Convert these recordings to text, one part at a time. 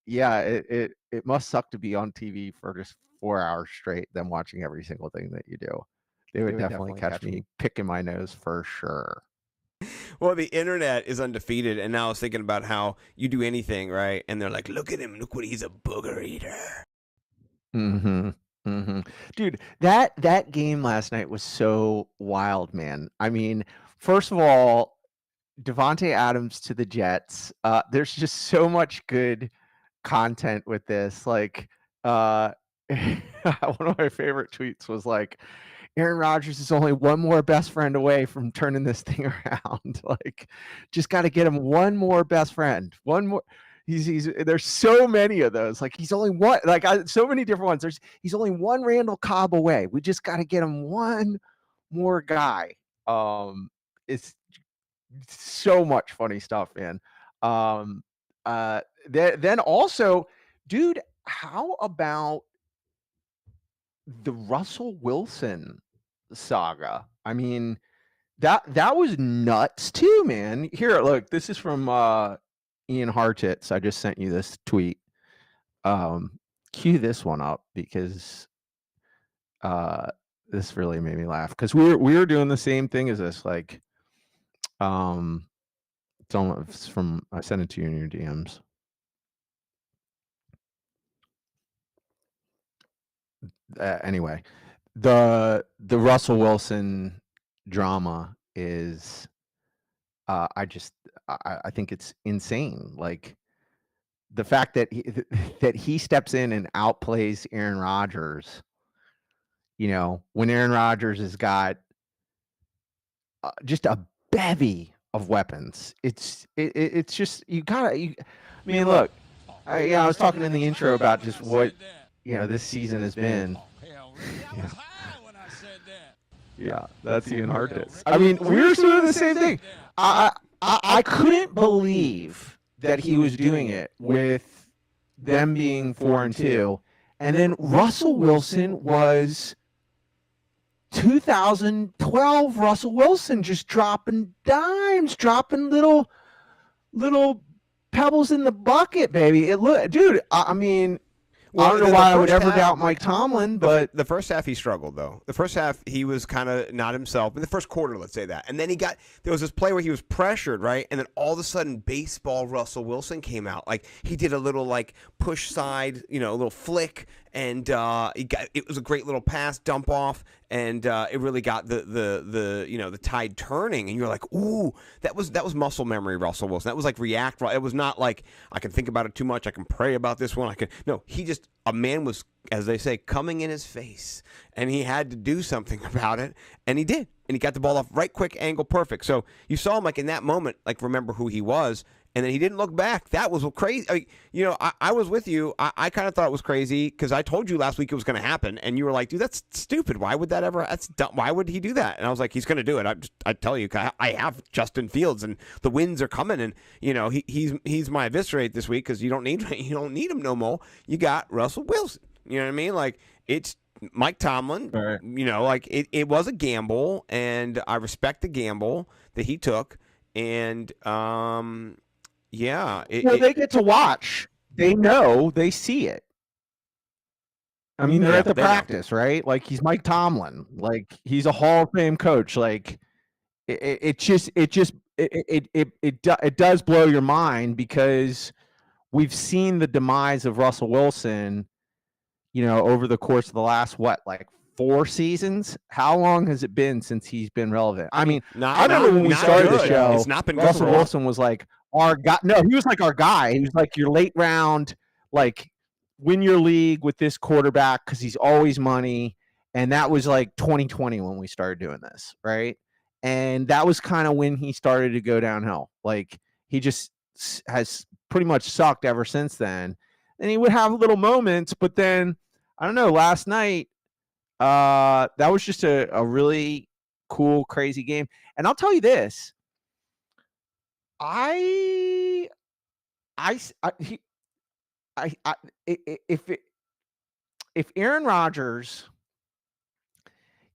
yeah, it must suck to be on TV for just 4 hours straight, than watching every single thing that you do. They would definitely catch me picking my nose for sure. Well, the internet is undefeated, and now I was thinking about how you do anything, right? And they're like, look at him, look what he's a booger eater. Mm-hmm. Mm-hmm. Dude, that game last night was so wild, man. I mean, first of all, Devontae Adams to the Jets. There's just so much good content with this. Like, one of my favorite tweets was like, Aaron Rodgers is only one more best friend away from turning this thing around. Like, just got to get him one more best friend. One more. He's there's so many of those. Like, he's only one. Like, so many different ones. He's only one Randall Cobb away. We just got to get him one more guy. It's so much funny stuff, man. Then also, dude, how about the Russell Wilson saga? I mean, that was nuts too, man. Here, look, this is from Ian Hartitz. I just sent you this tweet. Cue this one up because this really made me laugh, because we were doing the same thing as this. Like, it's from, I sent it to you in your DMs. Anyway, the Russell Wilson drama is, I think it's insane. Like, the fact that he steps in and outplays Aaron Rodgers, when Aaron Rodgers has got just a bevy of weapons. It's just, I mean, look, I was talking in the intro about just what this season has been. Yeah, that's Ian Hartitz. I mean, we were doing the same thing. I couldn't believe that he was doing it with them being 4-2, and then Russell Wilson was 2012 Russell Wilson, just dropping dimes, dropping little pebbles in the bucket, baby. Dude, I mean, I don't know why I would ever doubt Mike Tomlin, but the first half he struggled, though. The first half he was kind of not himself. In the first quarter, let's say that. And then there was this play where he was pressured, right? And then all of a sudden, baseball Russell Wilson came out. Like, he did a little, like, push side, a little flick, and it was a great little pass, dump off, and it really got the tide turning. And you're like, ooh, that was muscle memory, Russell Wilson. That was like react. It was not like, I can think about it too much, I can pray about this one. No, a man was, as they say, coming in his face, and he had to do something about it, and he did. And he got the ball off right quick, angle perfect. So you saw him, like, in that moment, like, remember who he was, and then he didn't look back. That was crazy. I mean, I was with you. I kind of thought it was crazy because I told you last week it was going to happen, and you were like, dude, that's stupid. Why would that ever? That's dumb. Why would he do that? And I was like, he's going to do it. I tell you, I have Justin Fields, and the wins are coming, and he's my eviscerate this week because you don't need him no more. You got Russell Wilson. You know what I mean? Like, it's Mike Tomlin. Right. Like, it was a gamble, and I respect the gamble that he took, and yeah. They get to watch. They know. They see it. I mean, they're at the practice, right? Like, he's Mike Tomlin. Like, he's a Hall of Fame coach. Like, it does blow your mind, because we've seen the demise of Russell Wilson, over the course of the last, 4 seasons? How long has it been since he's been relevant? I mean, I remember when we started the show, it's not been Russell Wilson was like our guy. No, he was like our guy. He was like your late round, like, win your league with this quarterback because he's always money. And that was like 2020 when we started doing this, right? And that was kind of when he started to go downhill. Like, he just has pretty much sucked ever since then. And he would have little moments, but then, I don't know, last night, that was just a really cool, crazy game. And I'll tell you this, if Aaron Rodgers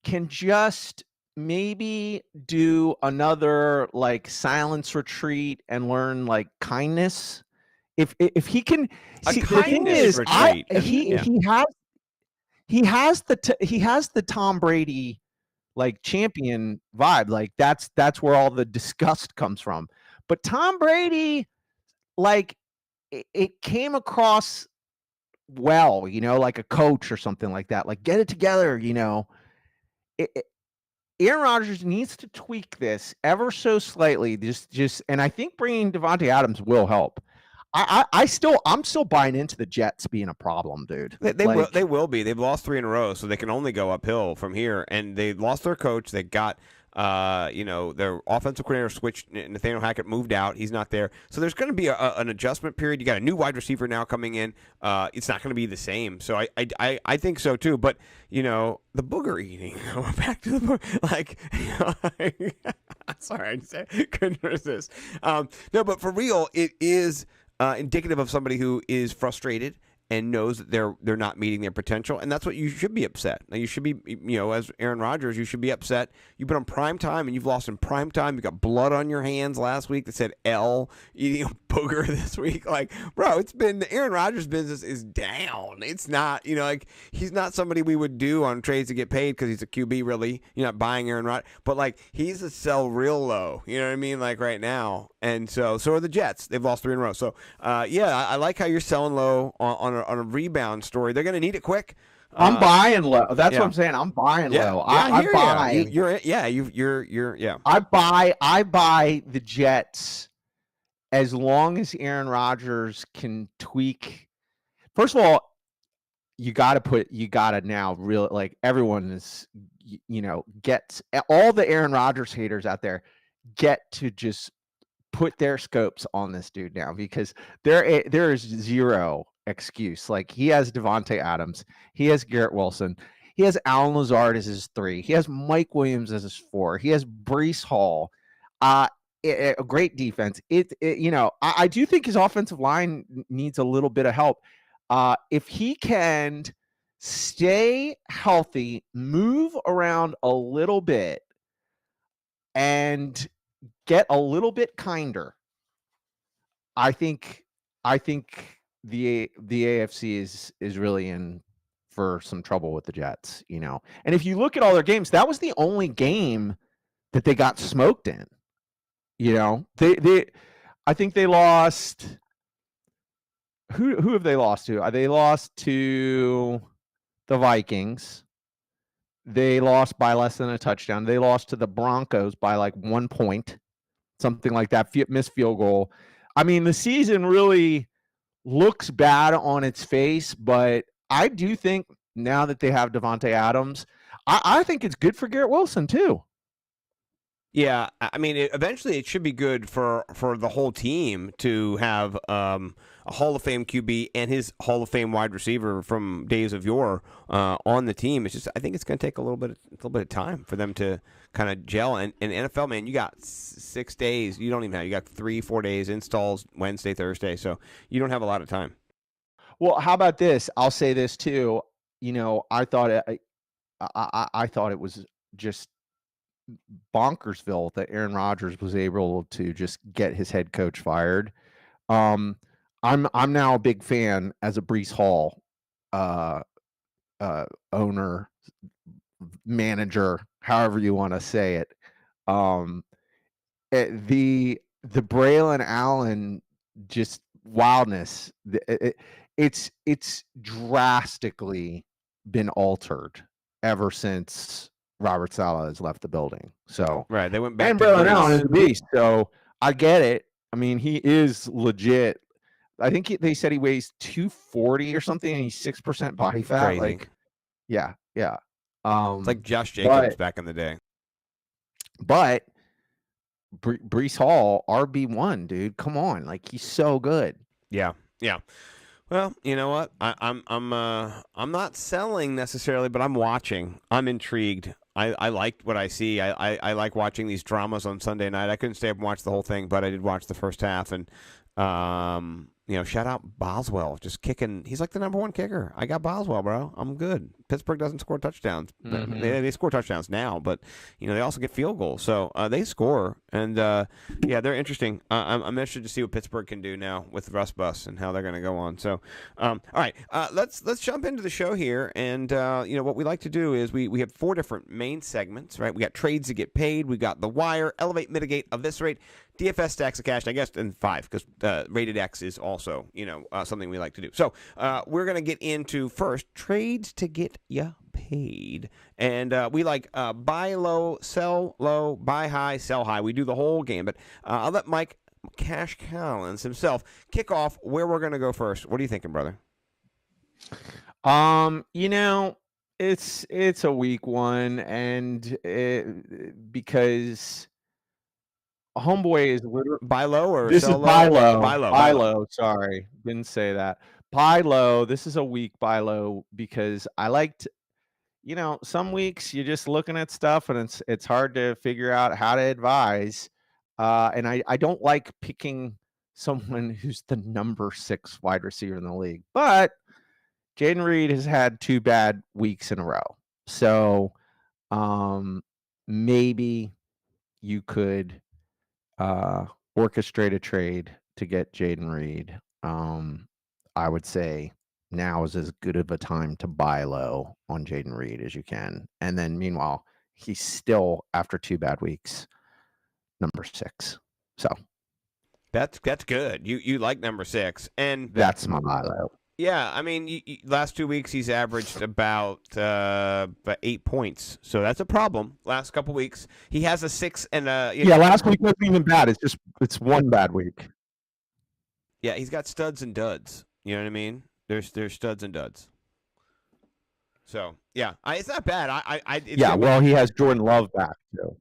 can just maybe do another, like, silence retreat and learn, like, kindness if he can A see, the thing kindness is, retreat. he Yeah. he has the Tom Brady like champion vibe. Like that's where all the disgust comes from. But Tom Brady, like it came across well, like a coach or something like that. Like get it together, Aaron Rodgers needs to tweak this ever so slightly. And I think bringing Devontae Adams will help. I'm still buying into the Jets being a problem, dude. They will be. They've lost 3 in a row, so they can only go uphill from here. And they lost their coach. They got their offensive coordinator switched. Nathaniel Hackett moved out. He's not there. So there's going to be an adjustment period. You got a new wide receiver now coming in. It's not going to be the same. So I think so too. But the booger eating. Back to the booger. Sorry, I couldn't resist. No, but for real, it is indicative of somebody who is frustrated and knows that they're not meeting their potential, and that's what you should be upset. Now you should be, as Aaron Rodgers, you should be upset. You've been on prime time and you've lost in prime time. You got blood on your hands last week that said L. Eating a booger this week, bro. It's been the Aaron Rodgers business is down. It's not, he's not somebody we would do on trades to get paid because he's a QB. Really, you're not buying Aaron Rodgers, but he's a sell real low. You know what I mean? Right now, and so are the Jets. They've lost 3 in a row. So I like how you're selling low on a rebound story. They're going to need it quick. I'm buying low. That's what I'm saying. I'm buying low. I buy. You're. I buy the Jets as long as Aaron Rodgers can tweak. First of all, you got to now really everyone is, gets all the Aaron Rodgers haters out there get to just put their scopes on this dude now, because there is zero excuse. He has Devontae Adams, he has Garrett Wilson, he has Alan Lazard as his 3, he has Mike Williams as his 4, he has Breece Hall, a great defense. I do think his offensive line needs a little bit of help. If he can stay healthy, move around a little bit, and get a little bit kinder, I think the AFC is really in for some trouble with the Jets, And if you look at all their games, that was the only game that they got smoked in. I think they lost. Who have they lost to? They lost to the Vikings. They lost by less than a touchdown. They lost to the Broncos by 1 point, something like that. Missed field goal. I mean, the season really looks bad on its face, but I do think now that they have Devontae Adams, I think it's good for Garrett Wilson too. Yeah, I mean, eventually it should be good for the whole team to have a Hall of Fame QB and his Hall of Fame wide receiver from days of yore on the team. It's just, I think it's going to take a little bit of time for them to kind of gel. And NFL, man, you got 6 days. You don't even have. You got 3-4 days installs Wednesday, Thursday, so you don't have a lot of time. Well, how about this? I'll say this too. I thought it was just bonkersville that Aaron Rodgers was able to just get his head coach fired. I'm now a big fan as a Breece Hall owner, manager, however you want to say it. The Braylon Allen just wildness. It's drastically been altered ever since Robert Saleh has left the building. So right, they went back. And Braylon Allen is a beast, so I get it. I mean, he is legit. I think they said he weighs 240 or something, and he's 6% body fat. Crazy. Yeah. It's like Josh Jacobs back in the day. But Breece Hall, RB1, dude, come on, he's so good. Yeah. Well, you know what? I'm not selling necessarily, but I'm watching. I'm intrigued. I like what I see. I like watching these dramas on Sunday night. I couldn't stay up and watch the whole thing, but I did watch the first half, and Shout out Boswell, just kicking. He's like the number one kicker. I got Boswell, bro. I'm good. Pittsburgh doesn't score touchdowns. Mhm. They score touchdowns now, but they also get field goals. So they score, and yeah, they're interesting. I'm interested to see what Pittsburgh can do now with Russ Bus and how they're going to go on. So, all right, let's jump into the show here, and what we like to do is we have 4 different main segments, right? We got trades to get paid. We got the wire, elevate, mitigate, eviscerate. DFS stacks of cash, I guess, and 5 because rated X is also something we like to do. So we're gonna get into first trades to get you paid, and we like buy low, sell low, buy high, sell high. We do the whole game, but I'll let Mike Cash Collins himself kick off where we're gonna go first. What are you thinking, brother? You know, it's a weak one, and because homeboy is literally Buy low or this is sell buy low? low, Buy low. buy low. Sorry, didn't say that. Buy low. This is a weak buy low because I liked. Some weeks you're just looking at stuff and it's hard to figure out how to advise. And I don't like picking someone who's the number 6 wide receiver in the league. But Jaden Reed has had 2 bad weeks in a row. So maybe you could orchestrate a trade to get Jaden Reed. I would say now is as good of a time to buy low on Jaden Reed as you can. And then meanwhile, he's still, after 2 bad weeks, number 6. So That's good. You like number 6, and that's my buy low. yeah, I mean, last 2 weeks he's averaged about 8 points, so that's a problem. Last couple weeks he has a 6 and Yeah, last week wasn't even bad. It's one bad week. yeah, he's got studs and duds. You know what I mean? There's studs and duds. So yeah, it's not bad. Yeah, well, he has Jordan Love back too.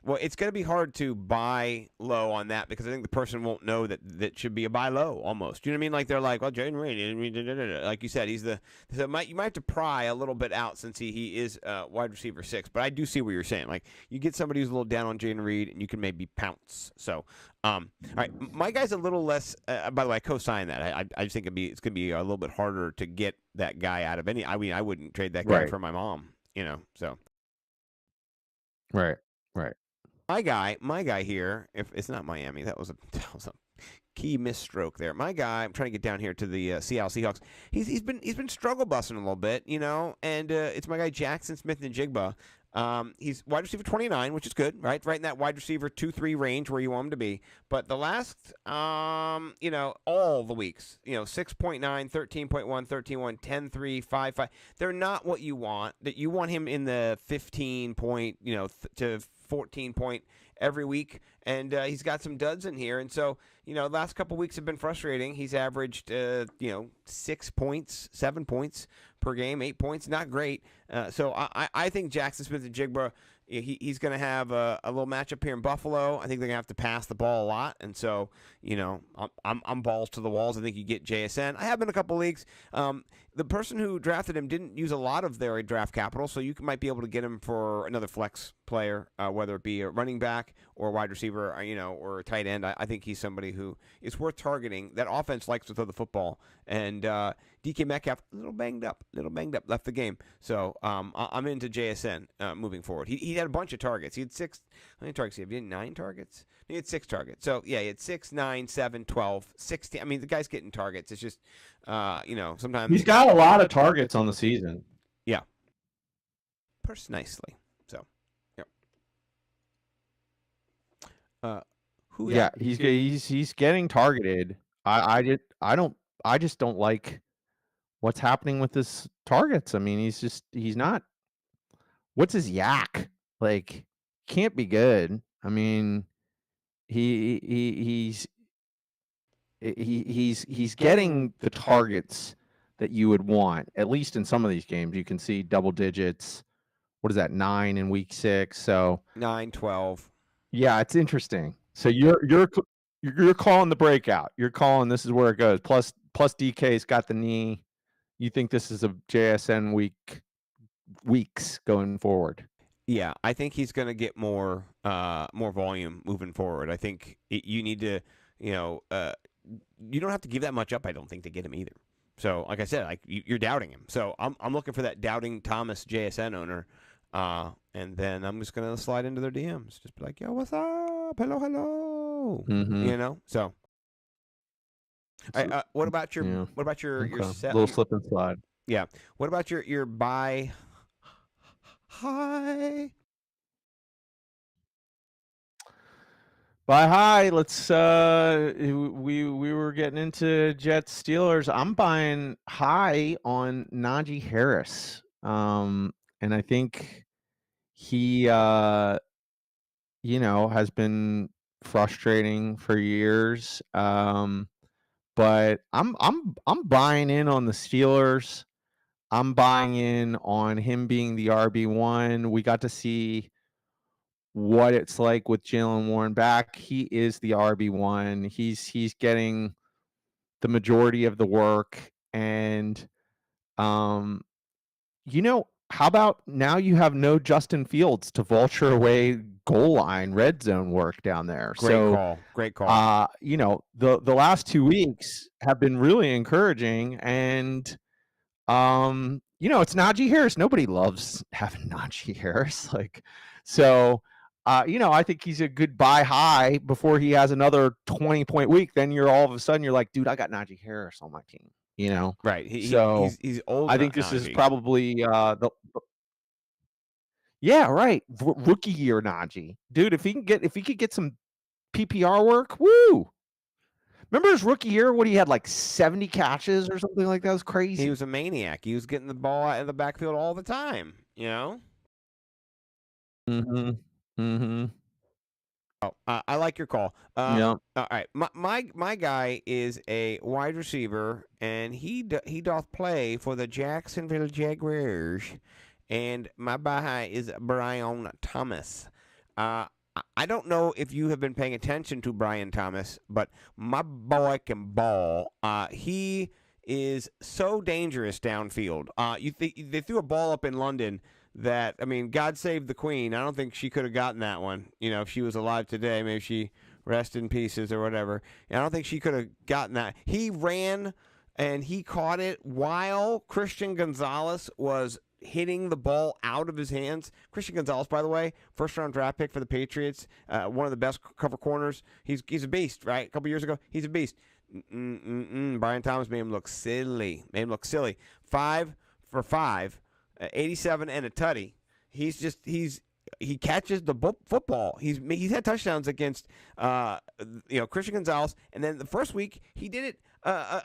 Well, it's going to be hard to buy low on that because I think the person won't know that should be a buy low almost. You know what I mean? Like they're like, well, Jaden Reed, like you said, he's the. So you might have to pry a little bit out since he is wide receiver 6. But I do see what you're saying. Like you get somebody who's a little down on Jaden Reed and you can maybe pounce. So, all right, my guy's a little less. By the way, I co-sign that. I just think it's going to be a little bit harder to get that guy out of any. I mean, I wouldn't trade that guy Right. for my mom. So. Right. My guy here, if it's not Miami, that was a key misstroke there. My guy, I'm trying to get down here to the Seattle Seahawks. He's been struggle busting a little bit, and it's my guy Jackson Smith-Njigba. He's wide receiver 29, which is good, right? Right in that wide receiver 2-3 range where you want him to be. But the last, all the weeks, 6.9, 13.1, 13.1, 10.3, 5.5, they're not what you want. That you want him in the 15 point, to 14 point every week, and he's got some duds in here, and so the last couple weeks have been frustrating. He's averaged 6 points, 7 points per game, 8 points, not great. So I think Jackson Smith-Njigba, he's going to have a little matchup here in Buffalo. I think they're going to have to pass the ball a lot, and so I'm balls to the walls. I think you get JSN. I have been in a couple leagues. The person who drafted him didn't use a lot of their draft capital, so you might be able to get him for another flex player, whether it be a running back or a wide receiver, or a tight end. I think he's somebody who is worth targeting. That offense likes to throw the football, and DK Metcalf a little banged up, left the game. So I'm into JSN moving forward. He had a bunch of targets. He had 6. How many targets? He had 9 targets. He had 6 targets. So yeah, he had 6, 9, 7, 12, 16. I mean, the guy's getting targets. It's just sometimes He's got a lot of targets on the season. Yeah. Purse nicely. So, yeah. Yeah, he's getting targeted. I just don't like what's happening with his targets. I mean, he's not. What's his yak? Like, can't be good. I mean, he's getting the targets that you would want. At least in some of these games, you can see double digits. What is that? 9 in week 6. So 9, 12. Yeah, it's interesting. So you're calling the breakout. You're calling this is where it goes. Plus DK's got the knee. You think this is a JSN weeks going forward? Yeah, I think he's going to get more volume moving forward. I think you need to you don't have to give that much up, I don't think, to get him either. So, like I said, like you're doubting him. So I'm looking for that doubting Thomas JSN owner, and then I'm just gonna slide into their DMs, just be like, "Yo, what's up? Hello, hello." So. What about your Okay. set? Little slip and slide. Yeah. What about your buy high? Buy high. Let's we were getting into Jets Steelers. I'm buying high on Najee Harris. And I think he has been frustrating for years. But I'm buying in on the Steelers. I'm buying in on him being the RB1. We got to see what it's like with Jalen Warren back. He is the RB1. He's getting the majority of the work. And how about now you have no Justin Fields to vulture away goal line red zone work down there. Great call. The last 2 weeks have been really encouraging, and it's Najee Harris. Nobody loves having Najee Harris. I think he's a good buy high before he has another 20-point week. Then you're all of a sudden you're like, dude, I got Najee Harris on my team. Right. He's old. I think this is probably right. Rookie year Najee, dude. If he could get some PPR work, woo. Remember his rookie year when he had like 70 catches or something like that? It was crazy. He was a maniac. He was getting the ball out of the backfield all the time. Oh, I like your call. Yeah. All right, my guy is a wide receiver, and he doth play for the Jacksonville Jaguars, and my buy high is Brian Thomas. I don't know if you have been paying attention to Brian Thomas, but my boy can ball. He is so dangerous downfield. They threw a ball up in London that, I mean, God save the Queen. I don't think she could have gotten that one. If she was alive today, maybe she rest in pieces or whatever. I don't think she could have gotten that. He ran and he caught it while Christian Gonzalez was hitting the ball out of his hands. Christian Gonzalez, by the way, first-round draft pick for the Patriots, one of the best cover corners. He's a beast, right? A couple years ago, he's a beast. Brian Thomas made him look silly. 5 for 5. 87 and a tutty. He catches the football. He's had touchdowns against Christian Gonzalez, and then the first week he did it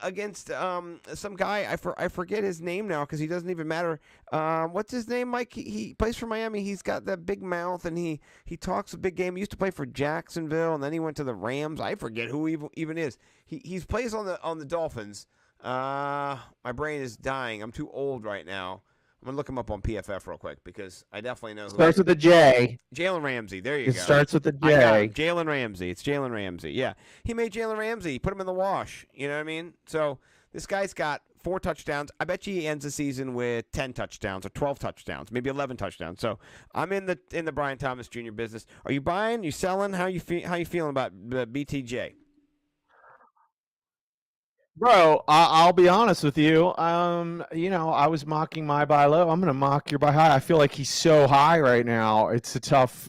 against some guy. I forget his name now because he doesn't even matter. What's his name, Mike? He plays for Miami. He's got that big mouth and he talks a big game. He used to play for Jacksonville and then he went to the Rams. I forget who he even is. He plays on the Dolphins. My brain is dying. I'm too old right now. I'm gonna look him up on PFF real quick because I definitely know. Starts with a J. Jalen Ramsey. There you go. It starts with a J. Jalen Ramsey. It's Jalen Ramsey. Yeah, he made Jalen Ramsey. Put him in the wash. You know what I mean? So this guy's got 4 touchdowns. I bet you he ends the season with 10 touchdowns or 12 touchdowns, maybe 11 touchdowns. So I'm in the Brian Thomas Jr. business. Are you buying? You selling? How you feeling about BTJ? Bro, I'll be honest with you. I was mocking my buy low. I'm gonna mock your buy high. I feel like he's so high right now. It's a tough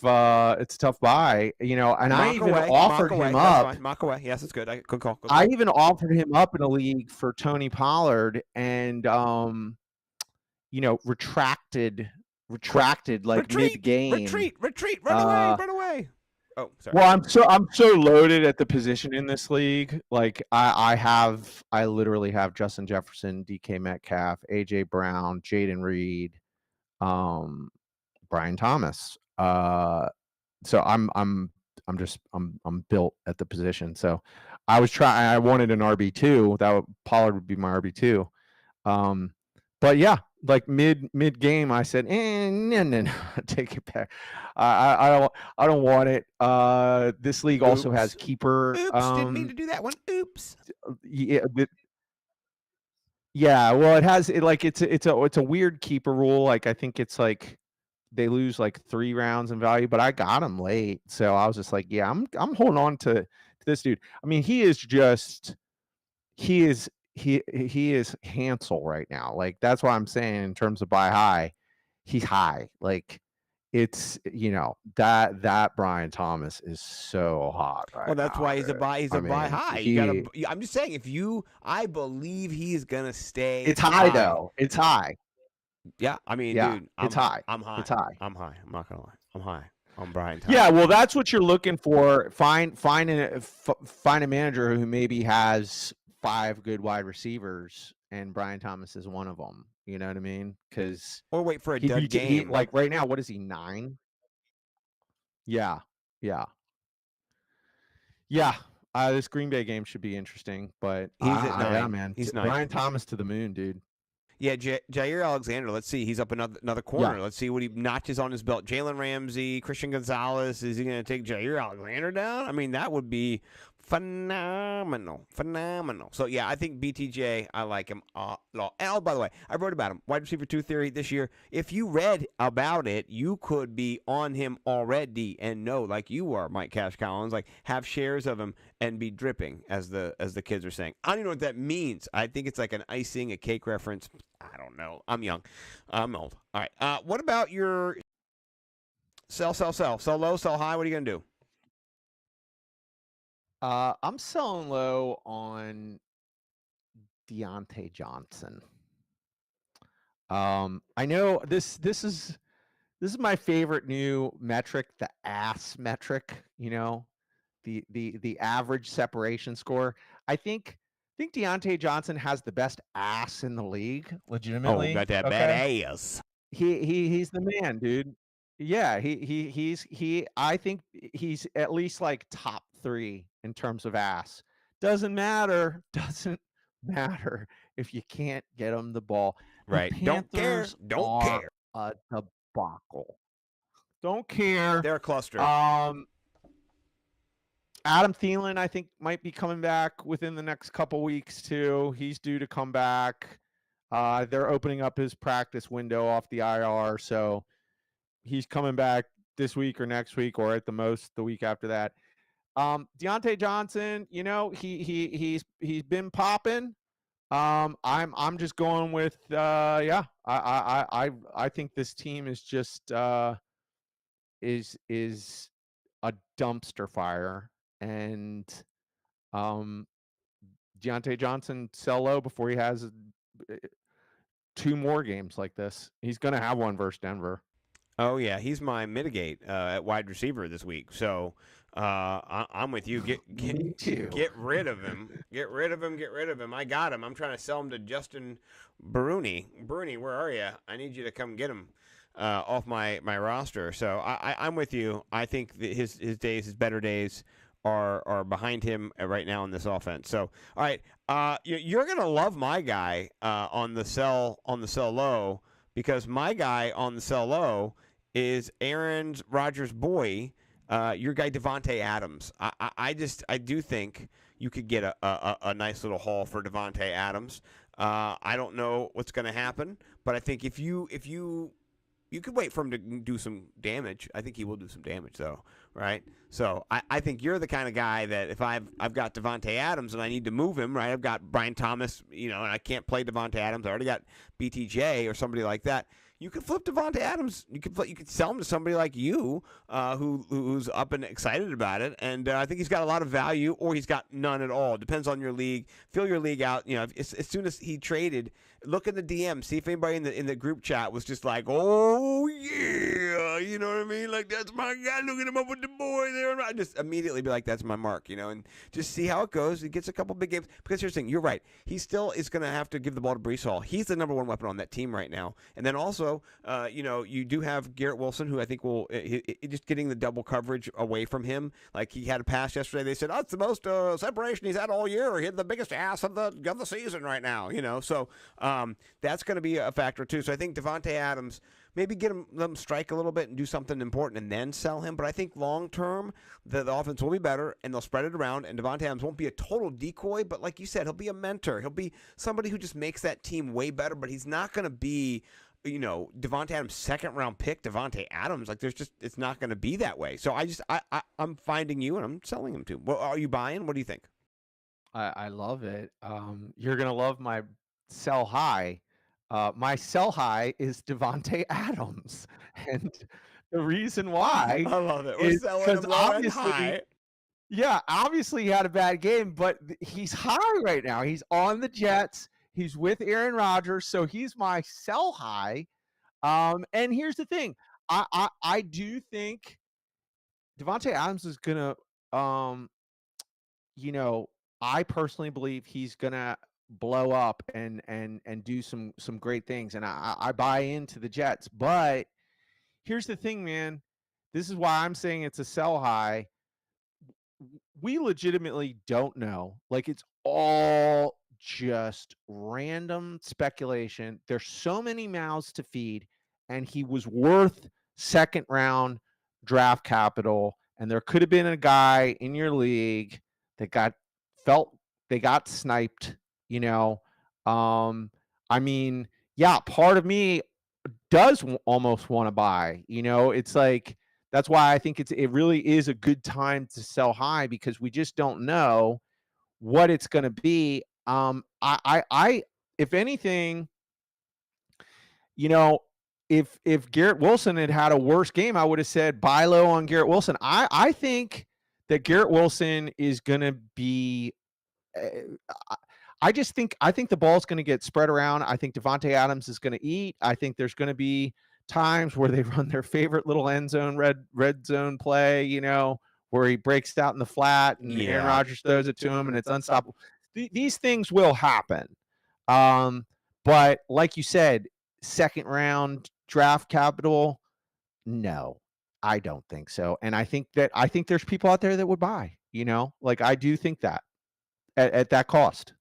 buy. And I even offered him up. Mock away. Yes, it's good. Good call. I even offered him up in a league for Tony Pollard, and retracted like mid-game. Retreat. Run away. Oh, sorry. Well, I'm so loaded at the position in this league. Like I literally have Justin Jefferson, DK Metcalf, AJ Brown, Jaden Reed, Brian Thomas. So I'm built at the position. So I wanted an RB2. Pollard would be my RB2. But yeah, like mid game, I said, no, take it back. I don't want it. This league also has keeper. Oops, didn't mean to do that one. Oops. Yeah. Well, it has it like it's a weird keeper rule. Like I think it's like they lose like 3 rounds in value, but I got them late, so I was just like, yeah, I'm holding on to this dude. I mean, he is he is Hansel right now. Like that's what I'm saying in terms of buy high. He's high. Like it's that Brian Thomas is so hot Well, right that's now, why he's a dude. buy. He's I a buy mean, high. I'm just saying, I believe he's gonna stay it's high though. It's high. Yeah, I mean, Yeah, dude, it's high. I'm high. It's high. I'm high. I'm not gonna lie. I'm high on Brian Yeah, Thomas. well, that's what you're looking for. Find a manager who maybe has 5 good wide receivers, and Brian Thomas is one of them. You know what I mean? Because Or wait for a he dud game. like right now, what is he 9? Yeah, yeah, yeah. This Green Bay game should be interesting, but He's at 9. yeah, man, He's 9. Brian Thomas to the moon, dude. Yeah, Jair Alexander. Let's see. He's up another corner. Yeah. Let's see what he notches on his belt. Jalen Ramsey, Christian Gonzalez. Is he going to take Jair Alexander down? I mean, that would be phenomenal. So, yeah, I think BTJ, I like him a lot. And, oh, by the way, I wrote about him. Wide receiver 2 theory this year. If you read about it, you could be on him already and know, like you are, Mike Cash Collins, like have shares of him and be dripping, as the kids are saying. I don't even know what that means. I think it's like an icing, a cake reference. I don't know. I'm young. I'm old. All right. What about your sell low, sell high? What are you going to do? I'm selling low on Deontay Johnson. I know this is my favorite new metric, the ass metric, the average separation score. I think Deontay Johnson has the best ass in the league, legitimately. Oh, got that bad ass. He's the man, dude. Yeah, I think he's at least like top 3 in terms of ass. Doesn't matter if you can't get him the ball. Right. The Panthers Don't care. a debacle. Don't care. They're a cluster. Adam Thielen, I think, might be coming back within the next couple weeks too. He's due to come back. They're opening up his practice window off the IR, so he's coming back this week or next week, or at the most the week after that. Deontay Johnson, he's been popping. I'm just going with I think this team is just is a dumpster fire, and Deontay Johnson sell low before he has 2 more games like this. He's going to have one versus Denver. Oh, yeah. He's my mitigate at wide receiver this week. So I'm with you. Get rid of him. Get rid of him. I got him. I'm trying to sell him to Justin Bruni. Bruni, where are you? I need you to come get him off my roster. So I'm with you. I think that his better days are behind him right now in this offense. So, all right, you're gonna love my guy on the sell low, because my guy on the sell low is Aaron Rodgers' boy, your guy Davante Adams. I do think you could get a nice little haul for Davante Adams. I don't know what's going to happen, but I think if you could wait for him to do some damage. I think he will do some damage, though, right? So I think you're the kind of guy that if I've got Davante Adams and I need to move him, right? I've got Brian Thomas, and I can't play Davante Adams. I already got BTJ or somebody like that. You could flip Davante Adams. You could sell him to somebody like you, who's up and excited about it. And I think he's got a lot of value, or he's got none at all. Depends on your league. Fill your league out. As soon as he traded, look in the DM, see if anybody in the group chat was just like, "Oh yeah," you know what I mean? Like, that's my guy. Look at him up with the boy there. And I just immediately be like, "That's my mark," and just see how it goes. He gets a couple big games, because here's the thing. You're right. He still is going to have to give the ball to Breece Hall. He's the number 1 weapon on that team right now. And then also, you do have Garrett Wilson, who I think will just getting the double coverage away from him. Like, he had a pass yesterday. They said, "Oh, it's the most separation he's had all year. He had the biggest ass of the season right now." So that's going to be a factor too. So I think Davante Adams, maybe let him strike a little bit and do something important and then sell him. But I think long term, the offense will be better and they'll spread it around. And Davante Adams won't be a total decoy, but like you said, he'll be a mentor. He'll be somebody who just makes that team way better. But he's not going to be Devontae Adams second round pick, Devontae Adams. Like it's not going to be that way. So I'm finding you and I'm selling him too. Well, are you buying? What do you think? I love it. You're gonna love my sell high. My sell high is Devonte Adams, and the reason why I love it. We're is selling because him low and obviously, high. yeah, obviously he had a bad game, but he's high right now. He's on the Jets. He's with Aaron Rodgers, so he's my sell high. And here's the thing, I do think Devonte Adams is gonna um you know, I personally believe he's gonna blow up and do some great things, and I buy into the Jets. But here's the thing, man. This is why I'm saying it's a sell high. We legitimately don't know. Like it's all just random speculation. There's so many mouths to feed, and he was worth second round draft capital. And there could have been a guy in your league that felt they got sniped, you know. Um, I mean, yeah, part of me does almost want to buy. It's like that's why I think it really is a good time to sell high because we just don't know what it's going to be. I if anything, you know, if Garrett Wilson had a worse game, I would have said buy low on Garrett Wilson. I think that Garrett Wilson is going to be. Uh, I think the ball's going to get spread around. I think Devonte Adams is going to eat. I think there's going to be times where they run their favorite little end zone red zone play, where he breaks out in the flat and Aaron Yeah. Rodgers throws it to him and it's unstoppable. These things will happen. But like you said, second round draft capital, no, I don't think so. And I think there's people out there that would buy, like I do think that at that cost.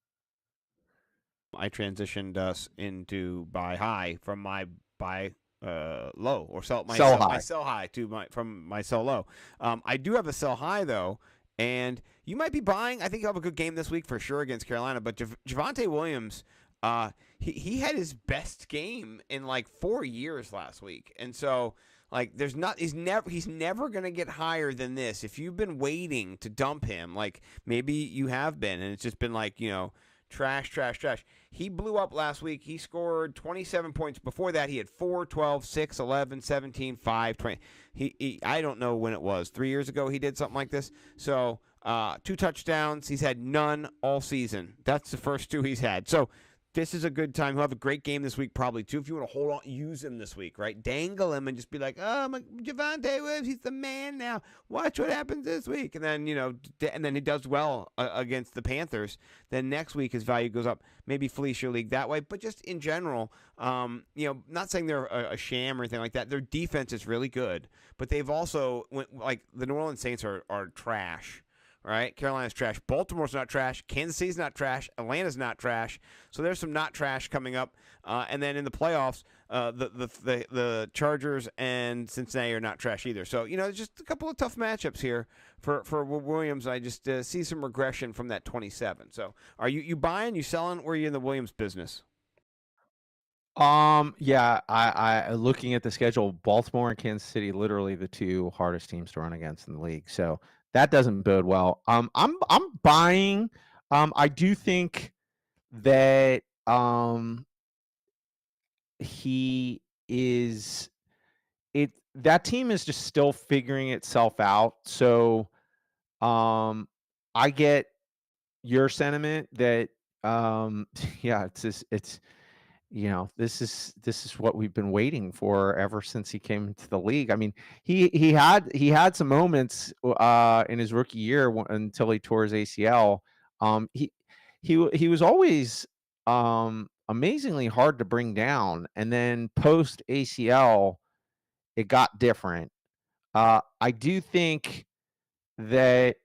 I transitioned us into buy high from my buy low or Sell my high. sell high from my sell low. I do have a sell high though, and you might be buying. I think you'll have a good game this week for sure against Carolina. But Javonte Williams, he had his best game in like 4 years last week, and so like he's never gonna get higher than this. If you've been waiting to dump him, like maybe you have been, and it's just been like trash, trash, trash. He blew up last week. He scored 27 points. Before that, he had 4, 12, 6, 11, 17, 5, 20. I don't know when it was. 3 years ago, he did something like this. So, 2 touchdowns. He's had none all season. That's the first 2 he's had. So, this is a good time. He'll have a great game this week, probably too. If you want to hold on, use him this week, right? Dangle him and just be like, "Oh, my Javonte Williams, he's the man now. Watch what happens this week." And then and then he does well against the Panthers. Then next week his value goes up. Maybe fleece your league that way, but just in general, not saying they're a sham or anything like that. Their defense is really good, but they've also like the New Orleans Saints are trash. Right? Carolina's trash. Baltimore's not trash. Kansas City's not trash. Atlanta's not trash. So there's some not trash coming up. And then in the playoffs, the Chargers and Cincinnati are not trash either. So, just a couple of tough matchups here for Williams. I just see some regression from that 27. So are you buying, you selling, or are you in the Williams business? Yeah, I looking at the schedule, Baltimore and Kansas City, literally the 2 hardest teams to run against in the league. So that doesn't bode well. I'm buying. I do think that he is that team is just still figuring itself out. So I get your sentiment that yeah, this is what we've been waiting for ever since he came into the league. I mean, he had some moments in his rookie year until he tore his ACL. He was always amazingly hard to bring down, and then post ACL, it got different. I do think that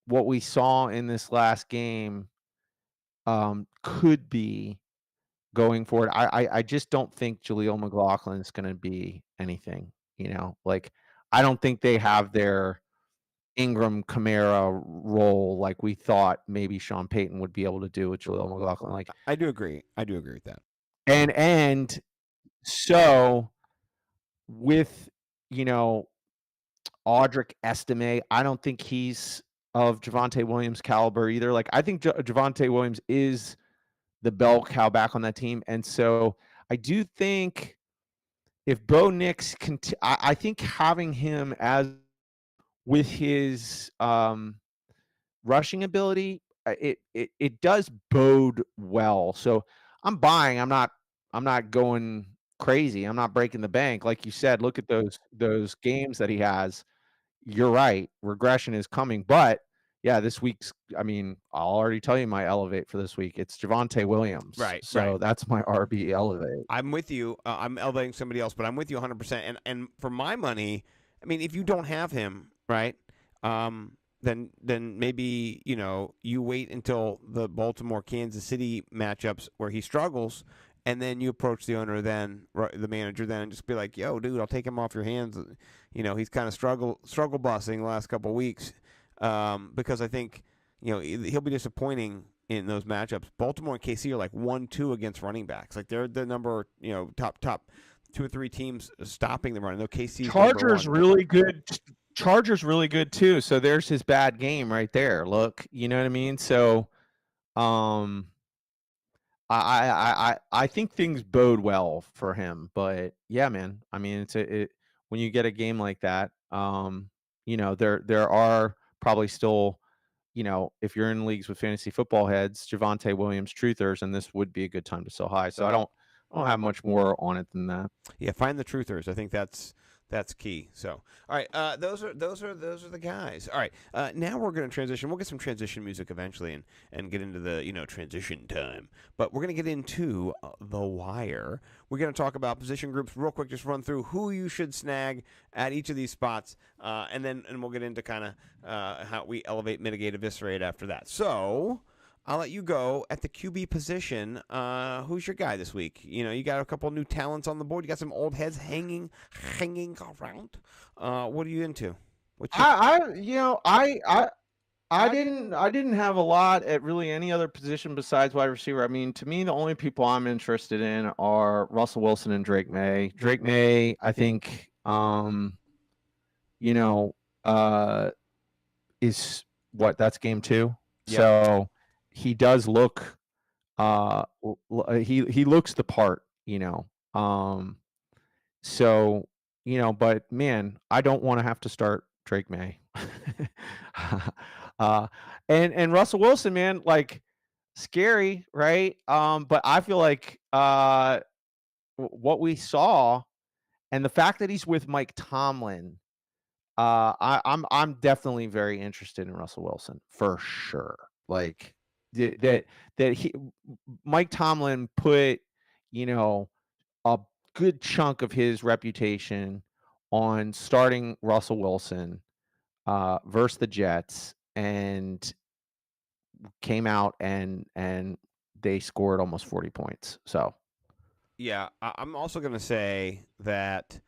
what we saw in this last game could be going forward. I just don't think Jaleel McLaughlin is gonna be anything, like, I don't think they have their Ingram Kamara role like we thought maybe Sean Payton would be able to do with Jaleel McLaughlin, like I do agree. I do agree with that. and So with, you know, Audric Estime, I don't think he's of Javonte Williams caliber either. Like, I think Javonte Williams is the bell cow back on that team. And so I do think if Bo Nix I think having him as with his rushing ability, it does bode well. So I'm buying. I'm not going crazy. I'm not breaking the bank. Like you said, look at those games that he has. You're right. Regression is coming. But yeah, this week's, I mean, I'll already tell you my elevate for this week. It's Javonte Williams. Right. So that's my RB elevate. I'm with you. I'm elevating somebody else, but I'm with you 100%. And for my money, I mean, if you don't have him, right, then maybe you wait until the Baltimore Kansas City matchups where he struggles, and then you approach the owner, then the manager, then and just be like, "Yo, dude, I'll take him off your hands." He's kind of struggle busting the last couple of weeks because I think he'll be disappointing in those matchups. Baltimore and KC are like 1-2 against running backs. Like they're the number, top 2 or 3 teams stopping the run. No, KC Chargers really good. Chargers really good too. So there's his bad game right there. Look, you know what I mean? So I think things bode well for him. But yeah, man. I mean, when you get a game like that, there are probably still, if you're in leagues with fantasy football heads, Javonte Williams truthers, and this would be a good time to sell high. So I don't have much more on it than that. Yeah, find the truthers. I think that's key. So, all right, those are the guys. All right, now we're going to transition. We'll get some transition music eventually, and get into the transition time. But we're going to get into the wire. We're going to talk about position groups real quick. Just run through who you should snag at each of these spots, and we'll get into kind of how we elevate, mitigate, eviscerate after that. So I'll let you go at the QB position. Who's your guy this week? You got a couple new talents on the board. You got some old heads hanging around. What are you into? I didn't have a lot at really any other position besides wide receiver. I mean, to me, the only people I'm interested in are Russell Wilson and Drake May. Drake May, I think, is what? That's game 2. Yep. So he does look. He looks the part. So but man, I don't want to have to start Drake May. And Russell Wilson, man, like scary, right? But I feel like what we saw and the fact that he's with Mike Tomlin, I'm definitely very interested in Russell Wilson for sure. Like that Mike Tomlin put, a good chunk of his reputation on starting Russell Wilson versus the Jets, and came out and they scored almost 40 points. So yeah, I'm also going to say that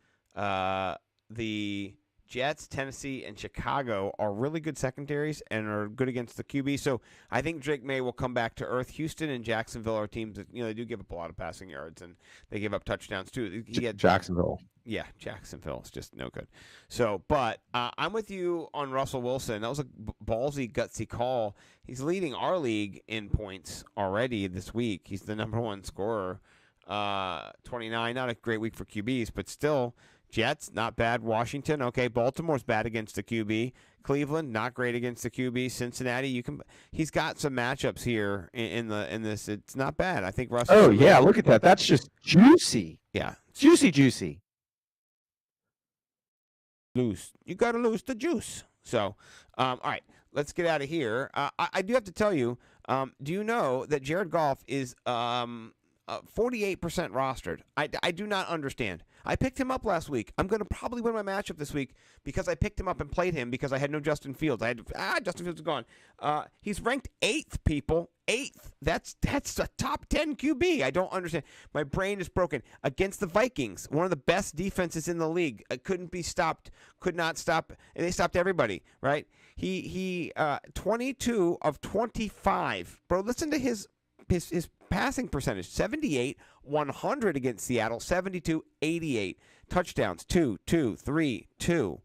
the Jets, Tennessee, and Chicago are really good secondaries and are good against the QB. So I think Drake May will come back to earth. Houston and Jacksonville are teams that they do give up a lot of passing yards, and they give up touchdowns too. Jacksonville. Yeah, Jacksonville is just no good. So, but I'm with you on Russell Wilson. That was a ballsy, gutsy call. He's leading our league in points already this week. He's the number 1 scorer, 29. Not a great week for QBs, but still. Jets, not bad. Washington, okay. Baltimore's bad against the QB. Cleveland, not great against the QB. Cincinnati, he's got some matchups here in this. It's not bad. I think Russell. Oh yeah, look at that. That's just juicy. Yeah, juicy. Loose. You got to lose the juice. So, all right, let's get out of here. I do have to tell you. Do you know that Jared Goff is 48% rostered? I do not understand. I picked him up last week. I'm going to probably win my matchup this week because I picked him up and played him because I had no Justin Fields. Justin Fields is gone. He's ranked 8th, people. 8th. That's a top 10 QB. I don't understand. My brain is broken. Against the Vikings, one of the best defenses in the league. Couldn't be stopped. Could not stop. And they stopped everybody, right? He 22 of 25. Bro, listen to his passing percentage, 78, 100 against Seattle, 72, 88. Touchdowns, 2, 2, 3, 2.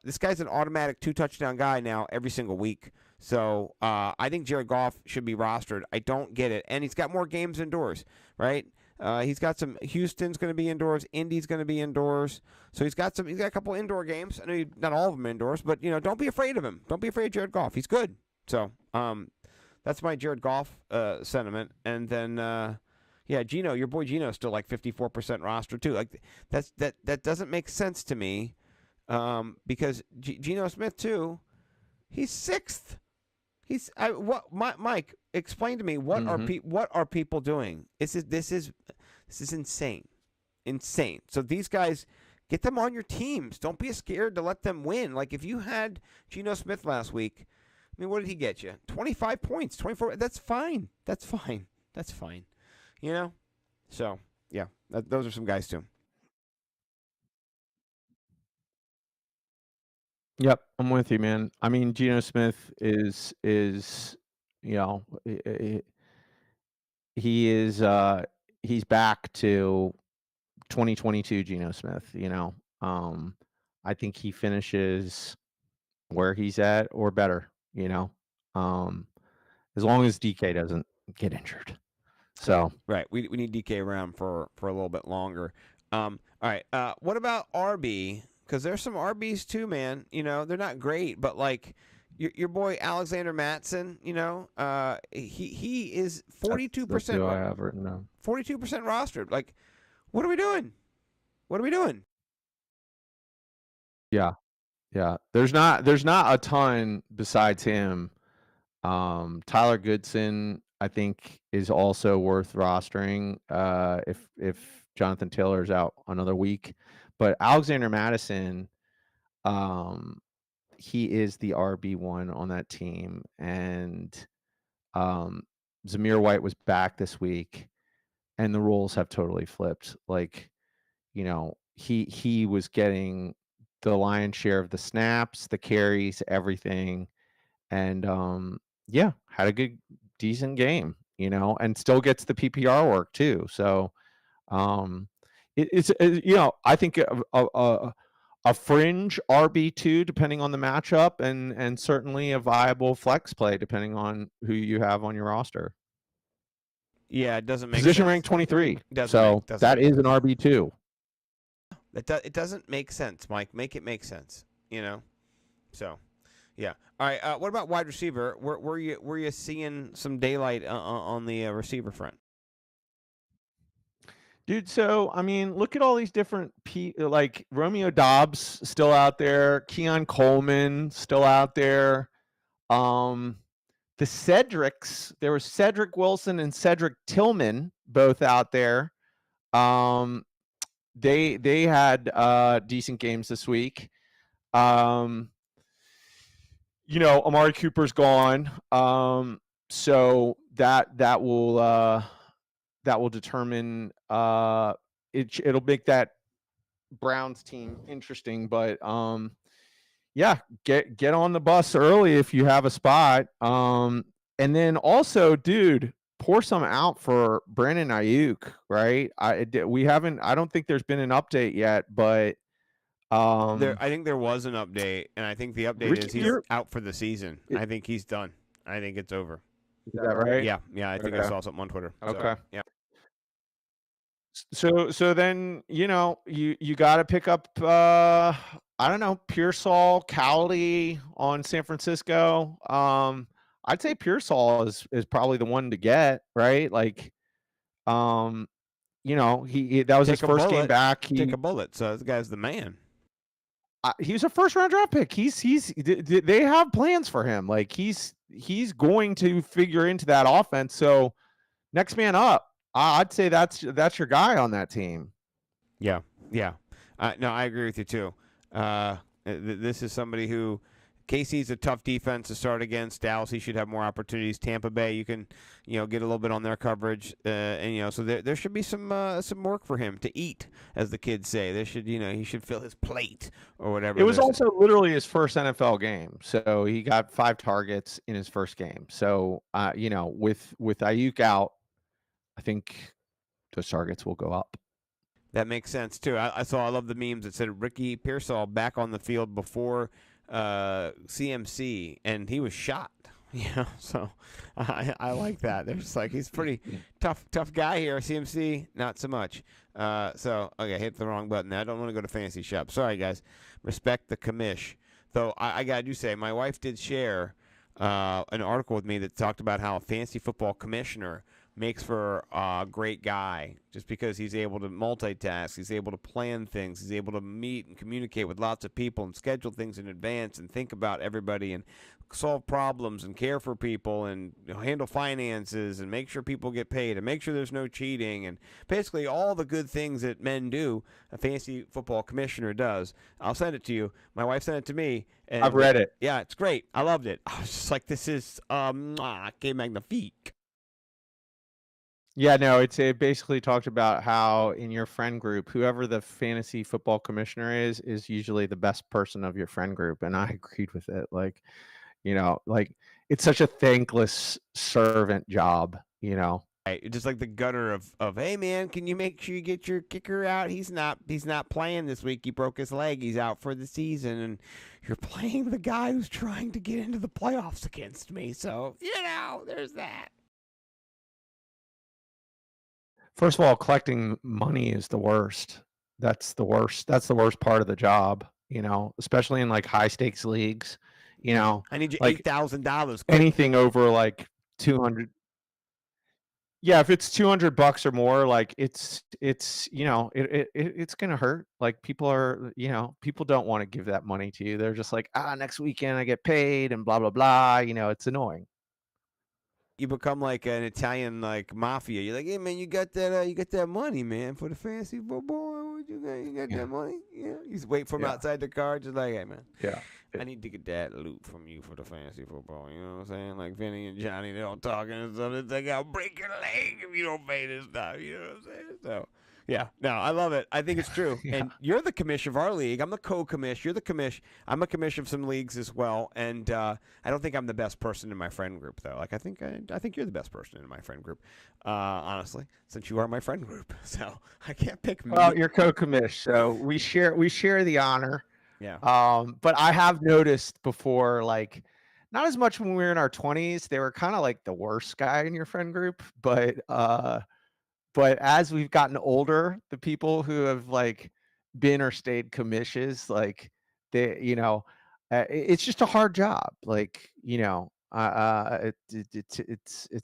This guy's an automatic 2-touchdown guy now every single week. So I think Jared Goff should be rostered. I don't get it. And he's got more games indoors, right? He's got some. Houston's going to be indoors. Indy's going to be indoors. So he's got a couple indoor games. I know not all of them indoors, but don't be afraid of him. Don't be afraid of Jared Goff. He's good. So that's my Jared Goff sentiment. And then Geno, your boy Geno, is still like 54% roster too. Like that doesn't make sense to me because Geno Smith too. He's 6th. Mike, explain to me what are people doing? This is insane. So these guys, get them on your teams. Don't be scared to let them win. Like if you had Geno Smith last week, I mean, what did he get you? 25 points, 24. That's fine. So yeah, those are some guys too. Yep, I'm with you, man. I mean, Geno Smith is he is he's back to 2022 Geno Smith. I think he finishes where he's at or better. As long as DK doesn't get injured. So right, we need DK around for a little bit longer. All right, what about RB? Because there's some RBs too, man. They're not great, but like your boy Alexander Mattson, he is 42%. I have written down. 42% rostered. Like, what are we doing? Yeah. There's not a ton besides him. Tyler Goodson, I think, is also worth rostering if Jonathan Taylor's out another week. But Alexander Madison, he is the RB1 on that team, and Zamir White was back this week, and the roles have totally flipped. Like, he was getting the lion's share of the snaps, the carries, everything, and had a good, decent game, and still gets the PPR work too. So it's I think a fringe RB2 depending on the matchup, and certainly a viable flex play depending on who you have on your roster. Yeah, it doesn't make position sense. rank 23. Doesn't So make that is sense. an RB2. It doesn't make sense, Mike. Make it make sense. So yeah. All right. What about wide receiver? Were you seeing some daylight on the receiver front? Dude, so I mean, look at all these different like Romeo Dobbs still out there, Keon Coleman still out there. The Cedrics, there was Cedric Wilson and Cedric Tillman both out there. They had decent games this week. Amari Cooper's gone. So that will determine it'll make that Browns team interesting, but get on the bus early if you have a spot. And then also, dude, pour some out for Brandon Ayuk, right? I don't think there's been an update yet, but I think there was an update, and I think the update is he's out for the season. I think he's done. I think it's over. Is that right? Yeah. I think I saw something on Twitter. Okay. So, yeah. So then you got to pick up I don't know, Pearsall, Cowley on San Francisco. I'd say Pearsall is probably the one to get, right? Like that was his first game back. Take a bullet. So this guy's the man. He was a first-round draft pick. They have plans for him. Like he's going to figure into that offense. So next man up. I'd say that's your guy on that team. Yeah. No, I agree with you too. This is somebody who KC's a tough defense to start against. Dallas, he should have more opportunities. Tampa Bay, you can get a little bit on their coverage, and so there should be some work for him to eat, as the kids say. There should he should fill his plate or whatever. It was also literally his first NFL game, so he got 5 targets in his first game. So with Ayuk out, I think those targets will go up. That makes sense too. I love the memes that said Ricky Pearsall back on the field before CMC, and he was shot. Yeah, so I like that. They're just like he's pretty tough guy here. CMC, not so much. So okay, hit the wrong button. I don't want to go to fantasy shop. Sorry guys. Respect the commish. Though I gotta do say, my wife did share an article with me that talked about how a fantasy football commissioner makes for a great guy just because he's able to multitask, he's able to plan things, he's able to meet and communicate with lots of people and schedule things in advance and think about everybody and solve problems and care for people and handle finances and make sure people get paid and make sure there's no cheating and basically all the good things that men do, a fantasy football commissioner does. I'll send it to you. My wife sent it to me. And, I've read it. Yeah, it's great. I loved it. I was just like, this is magnifique. Yeah, no, it basically talked about how in your friend group, whoever the fantasy football commissioner is usually the best person of your friend group, and I agreed with it. Like, like it's such a thankless servant job, Right, just like the gunner of hey man, can you make sure you get your kicker out? He's not playing this week. He broke his leg. He's out for the season, and you're playing the guy who's trying to get into the playoffs against me. So there's that. First of all, collecting money is the worst. That's the worst. That's the worst part of the job, especially in like high stakes leagues, I need you like $8,000. anything over like 200. Yeah, if it's $200 or more, like it's it's gonna hurt. Like people don't want to give that money to you. They're just like, next weekend I get paid and blah blah blah. It's annoying. You become like an Italian like mafia. You're like, hey man, you got that money, man, for the fantasy football. What you got? You got Yeah. that money? Yeah. You just wait for him Yeah. outside the car, just like, hey man, Yeah. I need to get that loot from you for the fantasy football. You know what I'm saying? Like Vinny and Johnny, they're all talking and stuff. It's like, I'll break your leg if you don't pay this stuff. You know what I'm saying? So, yeah, no, I love it. I think it's true. Yeah. And you're the commish of our league. I'm the co-commish. You're the commish. I'm a commish of some leagues as well. And I don't think I'm the best person in my friend group though. Like I think you're the best person in my friend group. Honestly, since you are my friend group, so I can't pick me. Well, you're co-commish, so we share the honor. Yeah. But I have noticed before, like, not as much when we were in our 20s, they were kind of like the worst guy in your friend group, but as we've gotten older, the people who have like been or stayed commissions, like it's just a hard job. Like, it's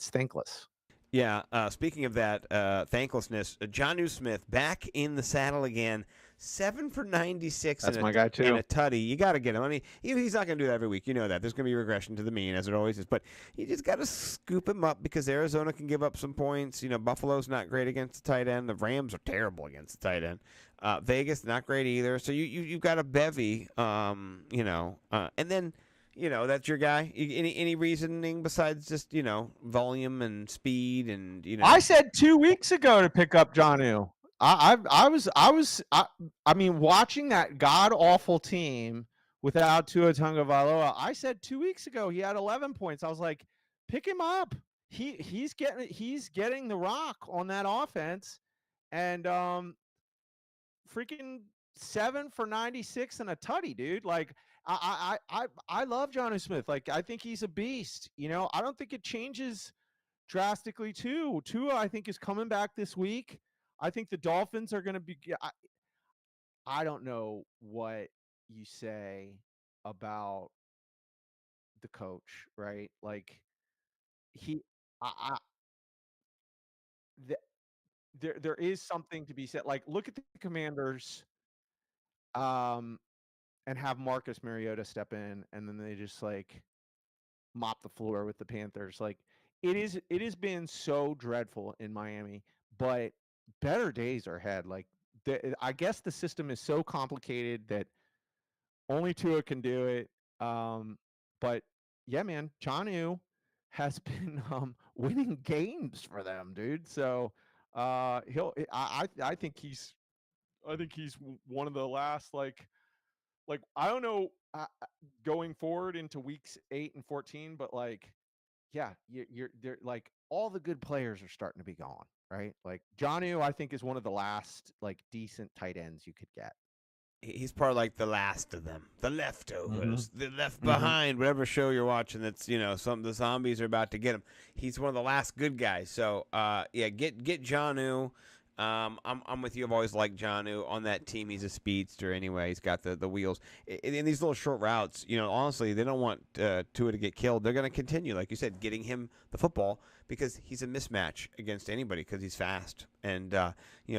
thankless. Yeah. Speaking of that, thanklessness, John Smith back in the saddle again. 7 for 96 That's and my guy and too. a tutty. You got to get him. I mean, he's not going to do that every week. You know that. There's going to be regression to the mean, as it always is. But you just got to scoop him up because Arizona can give up some points. Buffalo's not great against the tight end. The Rams are terrible against the tight end. Vegas, not great either. So you've got a bevy, and then that's your guy. Any reasoning besides just volume and speed and I said 2 weeks ago to pick up Jonnu. I mean, watching that god awful team without Tua Tagovailoa, I said 2 weeks ago he had 11 points. I was like, pick him up. He's getting the rock on that offense, and freaking 7 for 96 and a tutty, dude. Like I love Jonnu Smith. Like I think he's a beast. I don't think it changes drastically too. Tua, I think, is coming back this week. I think the Dolphins are going to be. I don't know what you say about the coach, right? Like he, th- there is something to be said. Like look at the Commanders, um, and have Marcus Mariota step in, and then they just like mop the floor with the Panthers. Like it has been so dreadful in Miami, but better days are ahead. Like I guess the system is so complicated that only Tua can do it. But yeah, man, Chanu has been winning games for them, dude. So I think he's one of the last like I don't know going forward into weeks 8 and 14, but like yeah, you're they're like all the good players are starting to be gone, right? Like Jonnu, I think is one of the last like decent tight ends you could get. He's part of like the last of them, the leftovers, Mm-hmm. the left Mm-hmm. behind. Whatever show you're watching, that's some the zombies are about to get him. He's one of the last good guys. So yeah, get Jonnu. I'm with you. I've always liked Jonnu on that team. He's a speedster anyway. He's got the wheels in these little short routes. Honestly, they don't want Tua to get killed. They're going to continue, like you said, getting him the football because he's a mismatch against anybody because he's fast and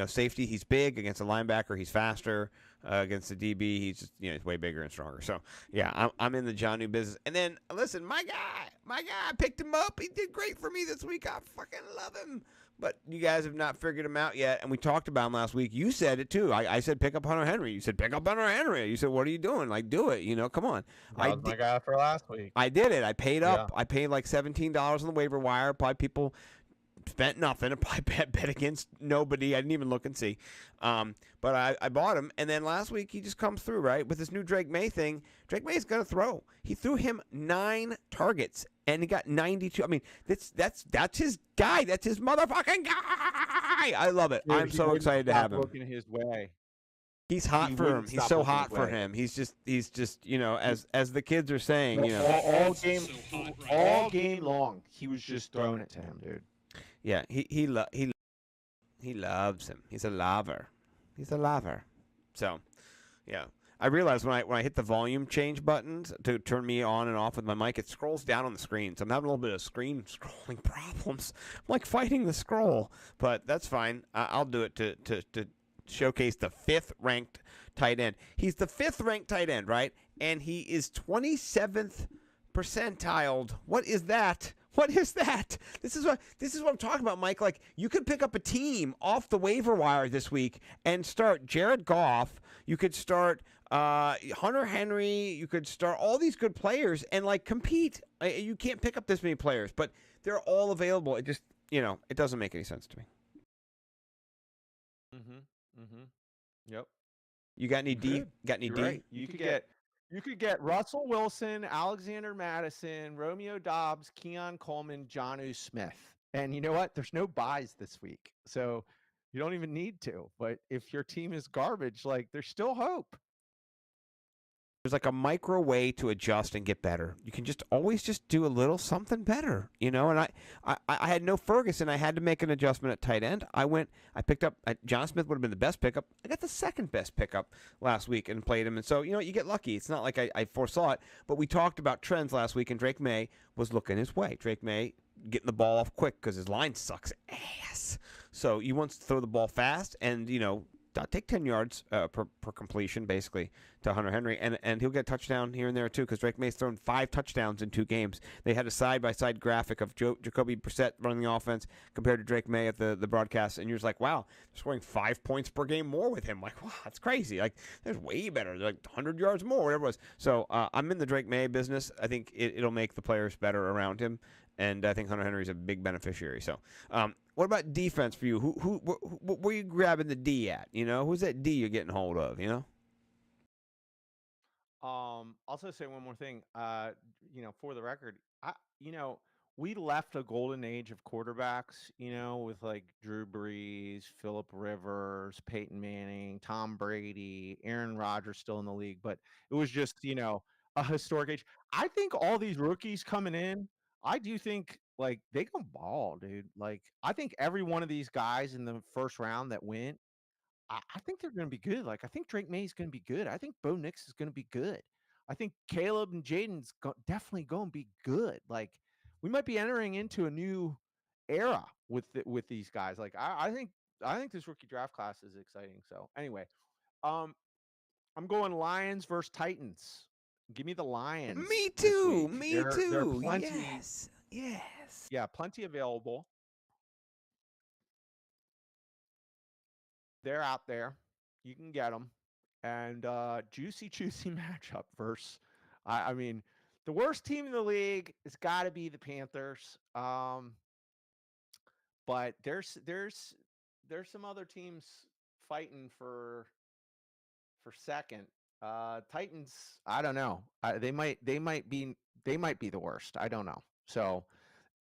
safety. He's big against a linebacker. He's faster. Against the DB, he's just he's way bigger and stronger. So yeah, I'm in the Jonnu business. And then listen, my guy, I picked him up. He did great for me this week. I fucking love him. But you guys have not figured him out yet, and we talked about him last week. You said it too. I said pick up Hunter Henry. You said pick up Hunter Henry. You said what are you doing? Like do it. Come on. That was my guy for last week. I did it. I paid up. Yeah. I paid like $17 on the waiver wire. Probably people spent nothing. I probably bet against nobody. I didn't even look and see. But I bought him, and then last week he just comes through, right? With this new Drake May thing, Drake May's going to throw. He threw him 9 targets, and he got 92. I mean, that's his guy. That's his motherfucking guy. I love it. Dude, I'm so excited to have him. Looking his way. He's hot He for him. wouldn't He's stop so looking hot his for way. him. He's just as the kids are saying, all game long, he was just throwing it to him, dude. Yeah, he loves him. He's a lover. He's a lover. So, yeah. I realized when I hit the volume change buttons to turn me on and off with my mic, it scrolls down on the screen. So I'm having a little bit of screen scrolling problems. I'm like fighting the scroll, but that's fine. I'll do it to showcase the 5th ranked tight end. He's the 5th ranked tight end, right? And he is 27th percentiled. What is that? What is that? This is what I'm talking about, Mike. Like you could pick up a team off the waiver wire this week and start Jared Goff. You could start Hunter Henry. You could start all these good players and like compete. You can't pick up this many players, but they're all available. It just it doesn't make any sense to me. Yep. You got any D? Got any You're D? right. You could get Russell Wilson, Alexander Madison, Romeo Dobbs, Keon Coleman, Jonnu Smith. And you know what? There's no buys this week. So you don't even need to. But if your team is garbage, like there's still hope. There's like a micro way to adjust and get better. You can just always just do a little something better, And I had no Ferguson. I had to make an adjustment at tight end. I picked up John Smith would have been the best pickup. I got the 2nd best pickup last week and played him. And so you get lucky. It's not like I foresaw it. But we talked about trends last week, and Drake May was looking his way. Drake May getting the ball off quick because his line sucks ass. So you want to throw the ball fast and take 10 yards per completion, basically, to Hunter Henry, and he'll get a touchdown here and there, too, because Drake May's thrown 5 touchdowns in 2 games. They had a side-by-side graphic of Jacoby Brissett running the offense compared to Drake May at the broadcast, and you're just like, wow, they're scoring 5 points per game more with him. Like, wow, that's crazy. Like, there's way better. They're like 100 yards more, whatever it was. So I'm in the Drake May business. I think it'll make the players better around him, and I think Hunter Henry's a big beneficiary. So what about defense for you? Where are you grabbing the D at? Who's that D you're getting hold of? I'll also say one more thing. For the record, we left a golden age of quarterbacks, with like Drew Brees, Phillip Rivers, Peyton Manning, Tom Brady, Aaron Rodgers still in the league, but it was just, a historic age. I think all these rookies coming in, I do think like they can ball, dude. Like I think every one of these guys in the first round that went, I think they're going to be good. Like I think Drake May is going to be good. I think Bo Nix is going to be good. I think Caleb and Jaden's definitely going to be good. Like we might be entering into a new era with these guys. Like I think this rookie draft class is exciting. So anyway, I'm going Lions versus Titans. Give me the Lions. Me too. There are plenty. Yes. Yeah, plenty available. They're out there. You can get them. And juicy matchup versus, I mean, the worst team in the league has got to be the Panthers. But there's some other teams fighting for second. Titans, I don't know. They might be the worst. I don't know. So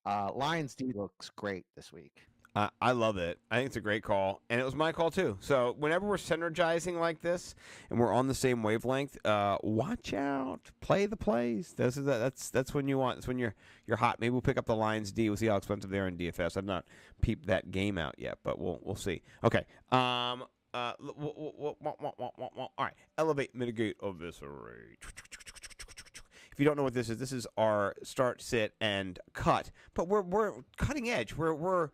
Lions D looks great this week. I love it. I think it's a great call, and it was my call too. So whenever we're synergizing like this and we're on the same wavelength, watch out, play the plays. That's when you want. That's when you're hot. Maybe we'll pick up the Lions D. We'll see how expensive they are in DFS. I've not peeped that game out yet, but we'll see. Okay. All right. Elevate, mitigate, eviscerate. If you don't know what this is our start, sit, and cut. But we're cutting edge. We're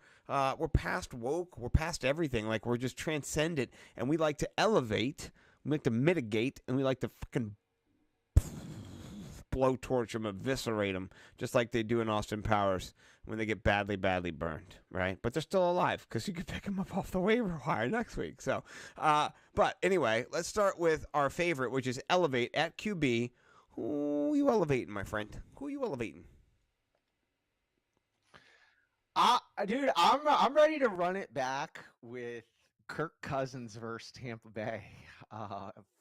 past woke. We're past everything. Like, we're just transcendent, and we like to elevate. We like to mitigate, and we like to fucking blowtorch them, eviscerate them, just like they do in Austin Powers when they get badly, badly burned, right? But they're still alive because you can pick them up off the waiver wire next week. So, but anyway, let's start with our favorite, which is elevate at QB. Who you elevating, my friend? Who you elevating? Dude, I'm ready to run it back with Kirk Cousins versus Tampa Bay.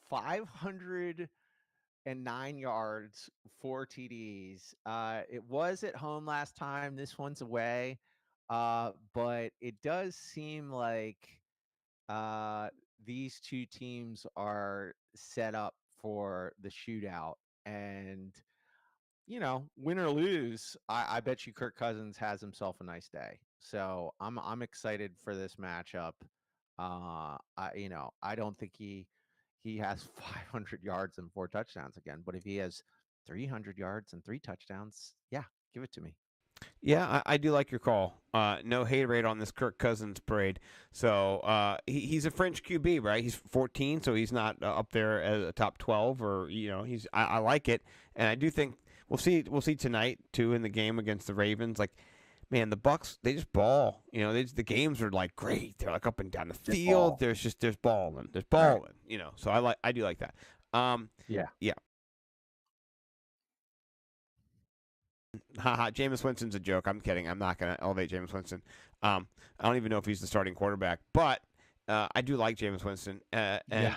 509 yards, 4 TDs. It was at home last time. This one's away. But it does seem like these two teams are set up for the shootout. And win or lose, I bet you Kirk Cousins has himself a nice day. So I'm excited for this matchup. I don't think he has 500 yards and 4 touchdowns again, but if he has 300 yards and 3 touchdowns, yeah, give it to me. Yeah, I do like your call. No hate rate on this Kirk Cousins parade. So he's a French QB, right? He's 14, so he's not up there as a top 12, or I like it, and I do think we'll see tonight too in the game against the Ravens. Like, man, the Bucks, they just ball. The games are like great. They're like up and down the field. There's balling. There's balling. So I do like that. Yeah. Haha, Jameis Winston's a joke. I'm kidding. I'm not going to elevate Jameis Winston. I don't even know if he's the starting quarterback, but I do like Jameis Winston. And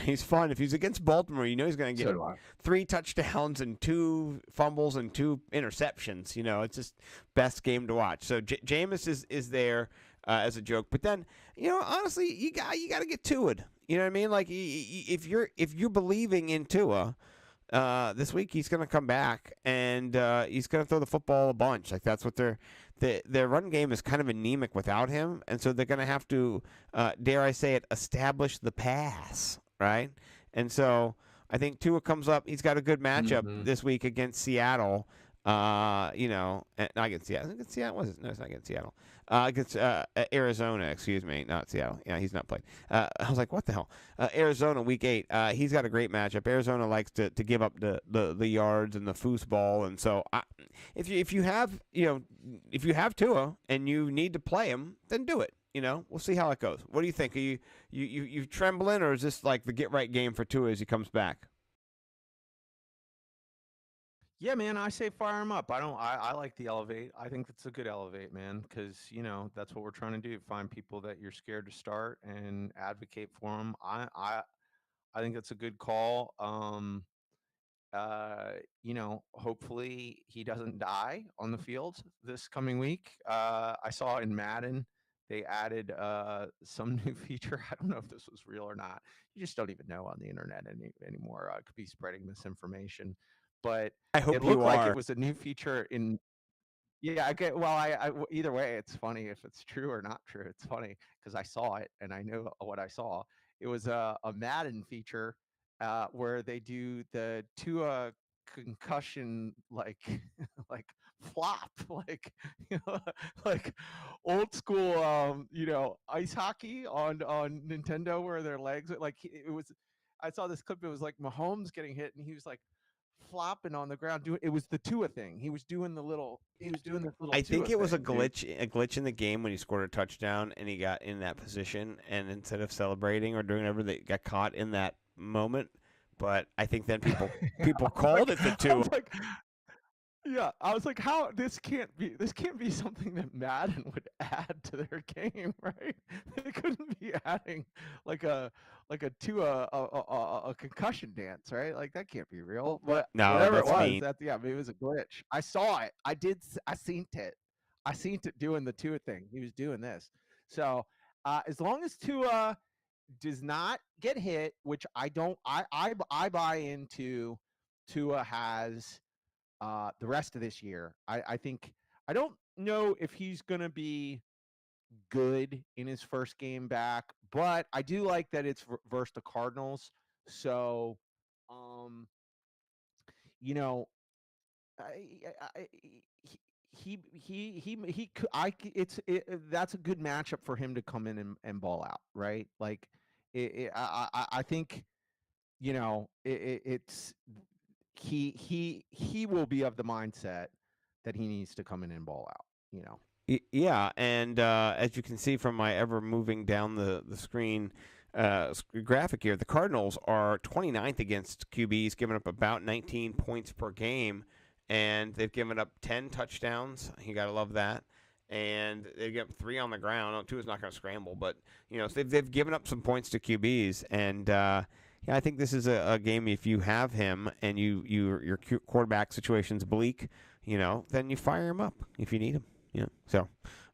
he's fun. If he's against Baltimore, he's going to get 3 touchdowns and 2 fumbles and 2 interceptions. It's just best game to watch. So Jameis is there as a joke. But then, honestly, you got to get to it. You know what I mean? Like, if you're believing in Tua, this week he's going to come back and he's going to throw the football a bunch. Like, that's what their run game is kind of anemic without him, and so they're going to have to, dare I say it, establish the pass, right? And so I think Tua comes up. He's got a good matchup this week against Seattle. Not against Seattle. Against Seattle? Was it? No, it's not against Seattle. Against Arizona, excuse me, not Seattle. Yeah, he's not played. I was like, what the hell? Arizona, week 8. He's got a great matchup. Arizona likes to give up the yards and the foosball, and so if you have Tua and you need to play him, then do it. We'll see how it goes. What do you think? Are you trembling, or is this like the get right game for Tua as he comes back? Yeah, man, I say fire him up. I like the elevate. I think it's a good elevate, man, because, that's what we're trying to do. Find people that you're scared to start and advocate for them. I think that's a good call. Hopefully he doesn't die on the field this coming week. I saw in Madden they added some new feature. I don't know if this was real or not. You just don't even know on the internet anymore. Could be spreading misinformation, but I hope it looked you like are. it was a new feature in. Yeah, I get. Well, either way, it's funny if it's true or not true. It's funny because I saw it and I knew what I saw. It was a Madden feature where they do the Tua concussion like like flop like old school ice hockey on Nintendo where their legs like it was. I saw this clip. It was like Mahomes getting hit and he was like flopping on the ground doing. It was the Tua thing. He was doing this little I think Tua it was a thing, glitch in the game when he scored a touchdown and he got in that position, and instead of celebrating or doing whatever, they got caught in that moment. But I think then people called it the Tua. Yeah, I was like, how this can't be something that Madden would add to their game, right? They couldn't be adding like a concussion dance, right? Like that can't be real. But No, whatever that's it was, mean. maybe it was a glitch. I saw it. I seen it. I seen it doing the Tua thing. He was doing this. So as long as Tua does not get hit, which I don't, I buy into Tua has the rest of this year. I think I don't know if he's gonna be good in his first game back, but I do like that it's versus the Cardinals. So, um, you know, I that's a good matchup for him to come in and ball out, right? Like, I think it's he will be of the mindset that he needs to come in and ball out. Yeah, and as you can see from my ever moving down the screen graphic here, the Cardinals are 29th against QBs, giving up about 19 points per game, and they've given up 10 touchdowns. You got to love that. And they get 3 on the ground. Oh, 2 is not going to scramble, but so they've given up some points to QBs, and yeah, I think this is a game if you have him and your quarterback situation's bleak, then you fire him up if you need him. Yeah. So,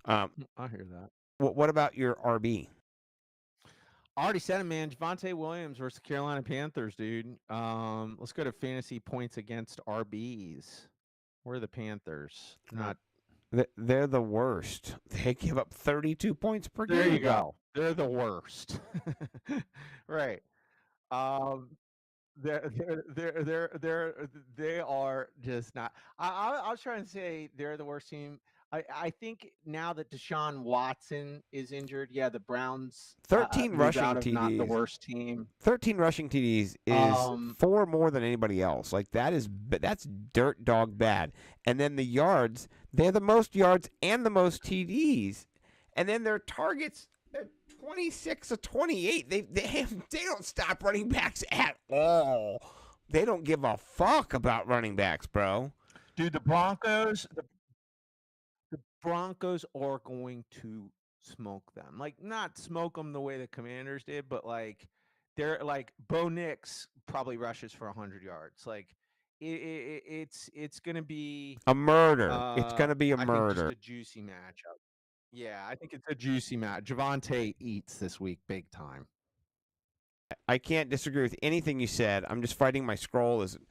I hear that. what about your RB? I already said it, man. Javonte Williams versus the Carolina Panthers, dude. Let's go to fantasy points against RBs. Where are the Panthers? Not. They're the worst. They give up 32 points per game. There you go. They're the worst. Right. Um, they are just not. I was trying to say they're the worst team. I think now that Deshaun Watson is injured, yeah, the Browns 13 move rushing out of not the TDs. worst team. 13 rushing TDs is 4 more than anybody else. Like that's dirt dog bad. And then the yards, they're the most yards and the most TDs. And then their targets 26 of 28. They don't stop running backs at all. They don't give a fuck about running backs, bro. Dude, the Broncos are going to smoke them. Like, not smoke them the way the Commanders did, but like they're like Bo Nix probably rushes for 100 yards. Like it's going to be a murder. It's going to be a murder. I think just a juicy matchup. Yeah, I think it's a juicy match. Javonte eats this week big time. I can't disagree with anything you said. I'm just fighting my scroll as it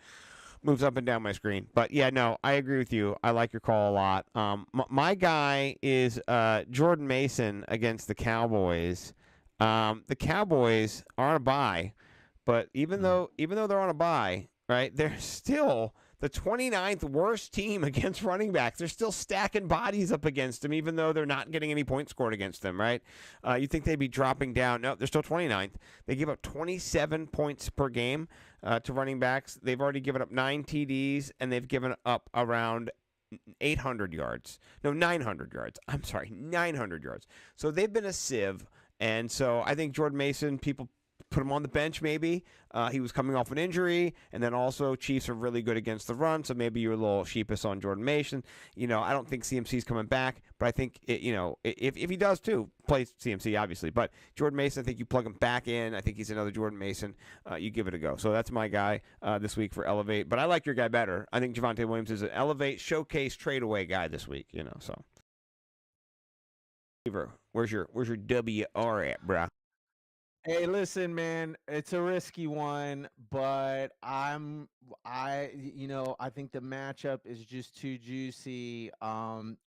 moves up and down my screen. But yeah, no, I agree with you. I like your call a lot. My guy is Jordan Mason against the Cowboys. The Cowboys are on a bye, but even though they're on a bye, right, they're still the 29th worst team against running backs. They're still stacking bodies up against them, even though they're not getting any points scored against them, right? You think they'd be dropping down. No, they're still 29th. They give up 27 points per game to running backs. They've already given up 9 TDs, and they've given up around 800 yards. No, 900 yards. I'm sorry, 900 yards. So they've been a sieve. And so I think Jordan Mason, people put him on the bench maybe. He was coming off an injury, and then also Chiefs are really good against the run, so maybe you're a little sheepish on Jordan Mason. I don't think CMC's coming back, but I think if he does too, play CMC obviously. But Jordan Mason, I think you plug him back in. I think he's another Jordan Mason. You give it a go. So that's my guy this week for Elevate. But I like your guy better. I think Javonte Williams is an Elevate showcase tradeaway guy this week. So. Where's your WR at, bro? Hey, listen, man, it's a risky one, but I think the matchup is just too juicy.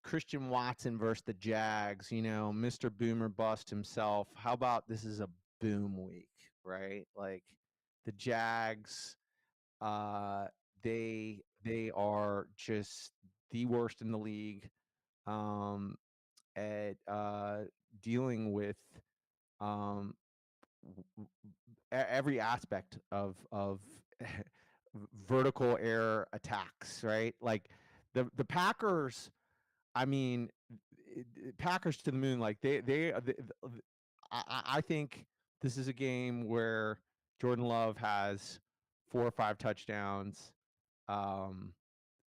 Christian Watson versus the Jags, Mr. Boomer Bust himself. How about this is a boom week, right? Like the Jags, they are just the worst in the league at dealing with um every aspect of vertical air attacks, right? Like the Packers, I mean, Packers to the moon. Like I think this is a game where Jordan Love has 4 or 5 touchdowns. Um,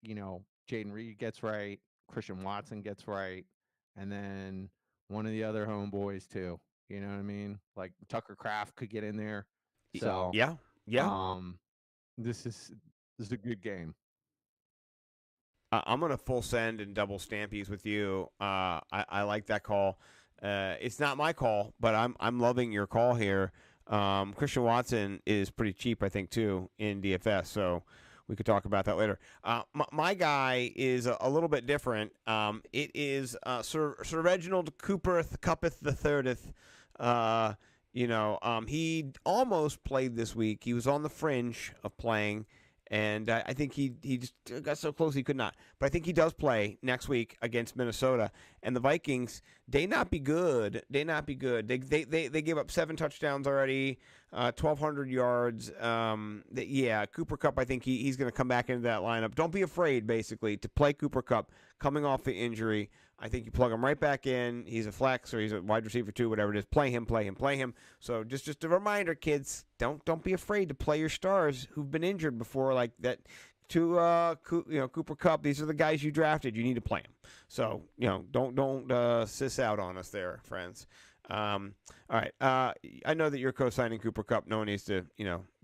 Jaden Reed gets right, Christian Watson gets right, and then one of the other homeboys too. You know what I mean? Like Tucker Kraft could get in there. So yeah. this is a good game. I'm gonna full send and double stampies with you. I like that call. It's not my call, but I'm loving your call here. Christian Watson is pretty cheap, I think, too, in DFS. So we could talk about that later. My guy is a little bit different. It is Sir Reginald Cooperth Cuppeth the Thirdeth. He almost played this week. He was on the fringe of playing. And I think he just got so close he could not. But I think he does play next week against Minnesota. And the Vikings, they not be good. They not be good. They gave up 7 touchdowns already, 1,200 yards. Cooper Kupp, I think he's going to come back into that lineup. Don't be afraid, basically, to play Cooper Kupp coming off the injury. I think you plug him right back in. He's a flex or he's a wide receiver 2, whatever it is. Play him. So just a reminder, kids, don't be afraid to play your stars who've been injured before, like that. Cooper Kupp. These are the guys you drafted. You need to play them. So don't sis out on us there, friends. All right. I know that you're co-signing Cooper Kupp. No one needs to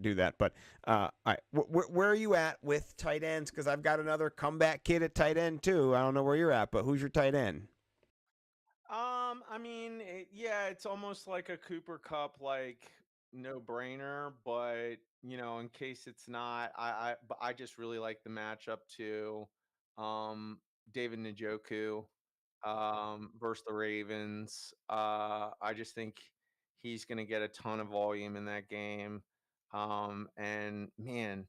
do that. But all right, where are you at with tight ends? Because I've got another comeback kid at tight end too. I don't know where you're at, but who's your tight end? It's almost like a Cooper Cup, like no brainer. But in case it's not, but I just really like the matchup too. David Njoku, versus the Ravens. I just think he's going to get a ton of volume in that game. And man,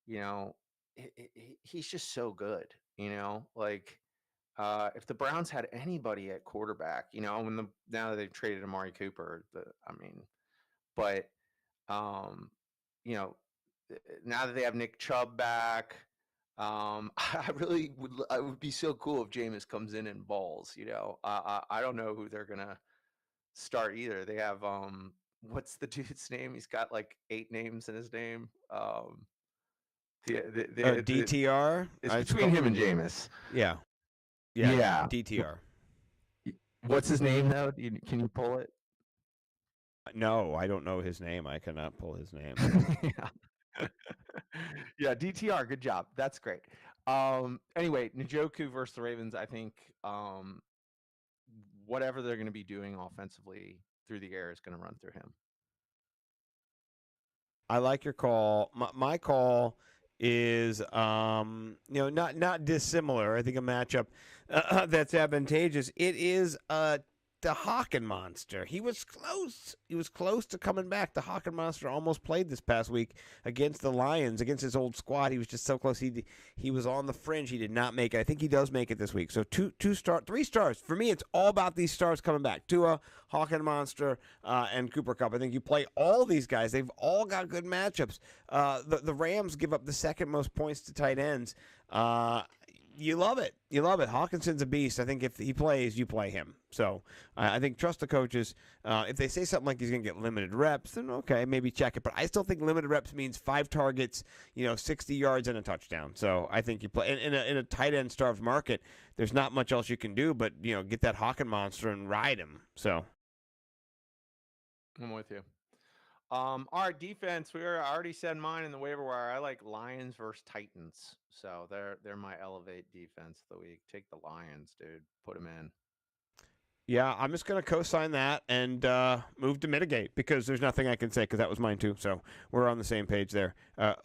you know, he's just so good. Like if the Browns had anybody at quarterback, now that they've traded Amari Cooper, but um, you know, now that they have Nick Chubb back, I would be so cool if Jameis comes in and balls. I don't know who they're gonna start either. They have what's the dude's name? He's got like 8 names in his name. DTR. It's between him and Jameis. Yeah. Yeah. DTR. What's his name though? Can you pull it? No, I don't know his name. I cannot pull his name. Yeah, DTR. Good job. That's great. Anyway, Njoku versus the Ravens. I think whatever they're going to be doing offensively through the air is going to run through him. I like your call. My call is not dissimilar. I think a matchup that's advantageous. It is the Hawken Monster. He was close. He was close to coming back. The Hawken Monster almost played this past week against the Lions, against his old squad. He was just so close. He was on the fringe. He did not make it. I think he does make it this week. So 3 stars. For me, it's all about these stars coming back. Tua, Hawken Monster, and Cooper Kupp. I think you play all these guys. They've all got good matchups. The Rams give up the second most points to tight ends. You love it. Hawkinson's a beast. I think if he plays, you play him. So I think trust the coaches. If they say something like he's going to get limited reps, then okay, maybe check it. But I still think limited reps means 5 targets, 60 yards and a touchdown. So I think you play in a tight end starved market. There's not much else you can do, but get that Hawken Monster and ride him. So I'm with you. All right, defense. I already said mine in the waiver wire. I like Lions versus Titans, so they're my elevate defense of the week. Take the Lions, dude. Put them in. Yeah, I'm just going to co-sign that and move to mitigate because there's nothing I can say because that was mine too. So we're on the same page there.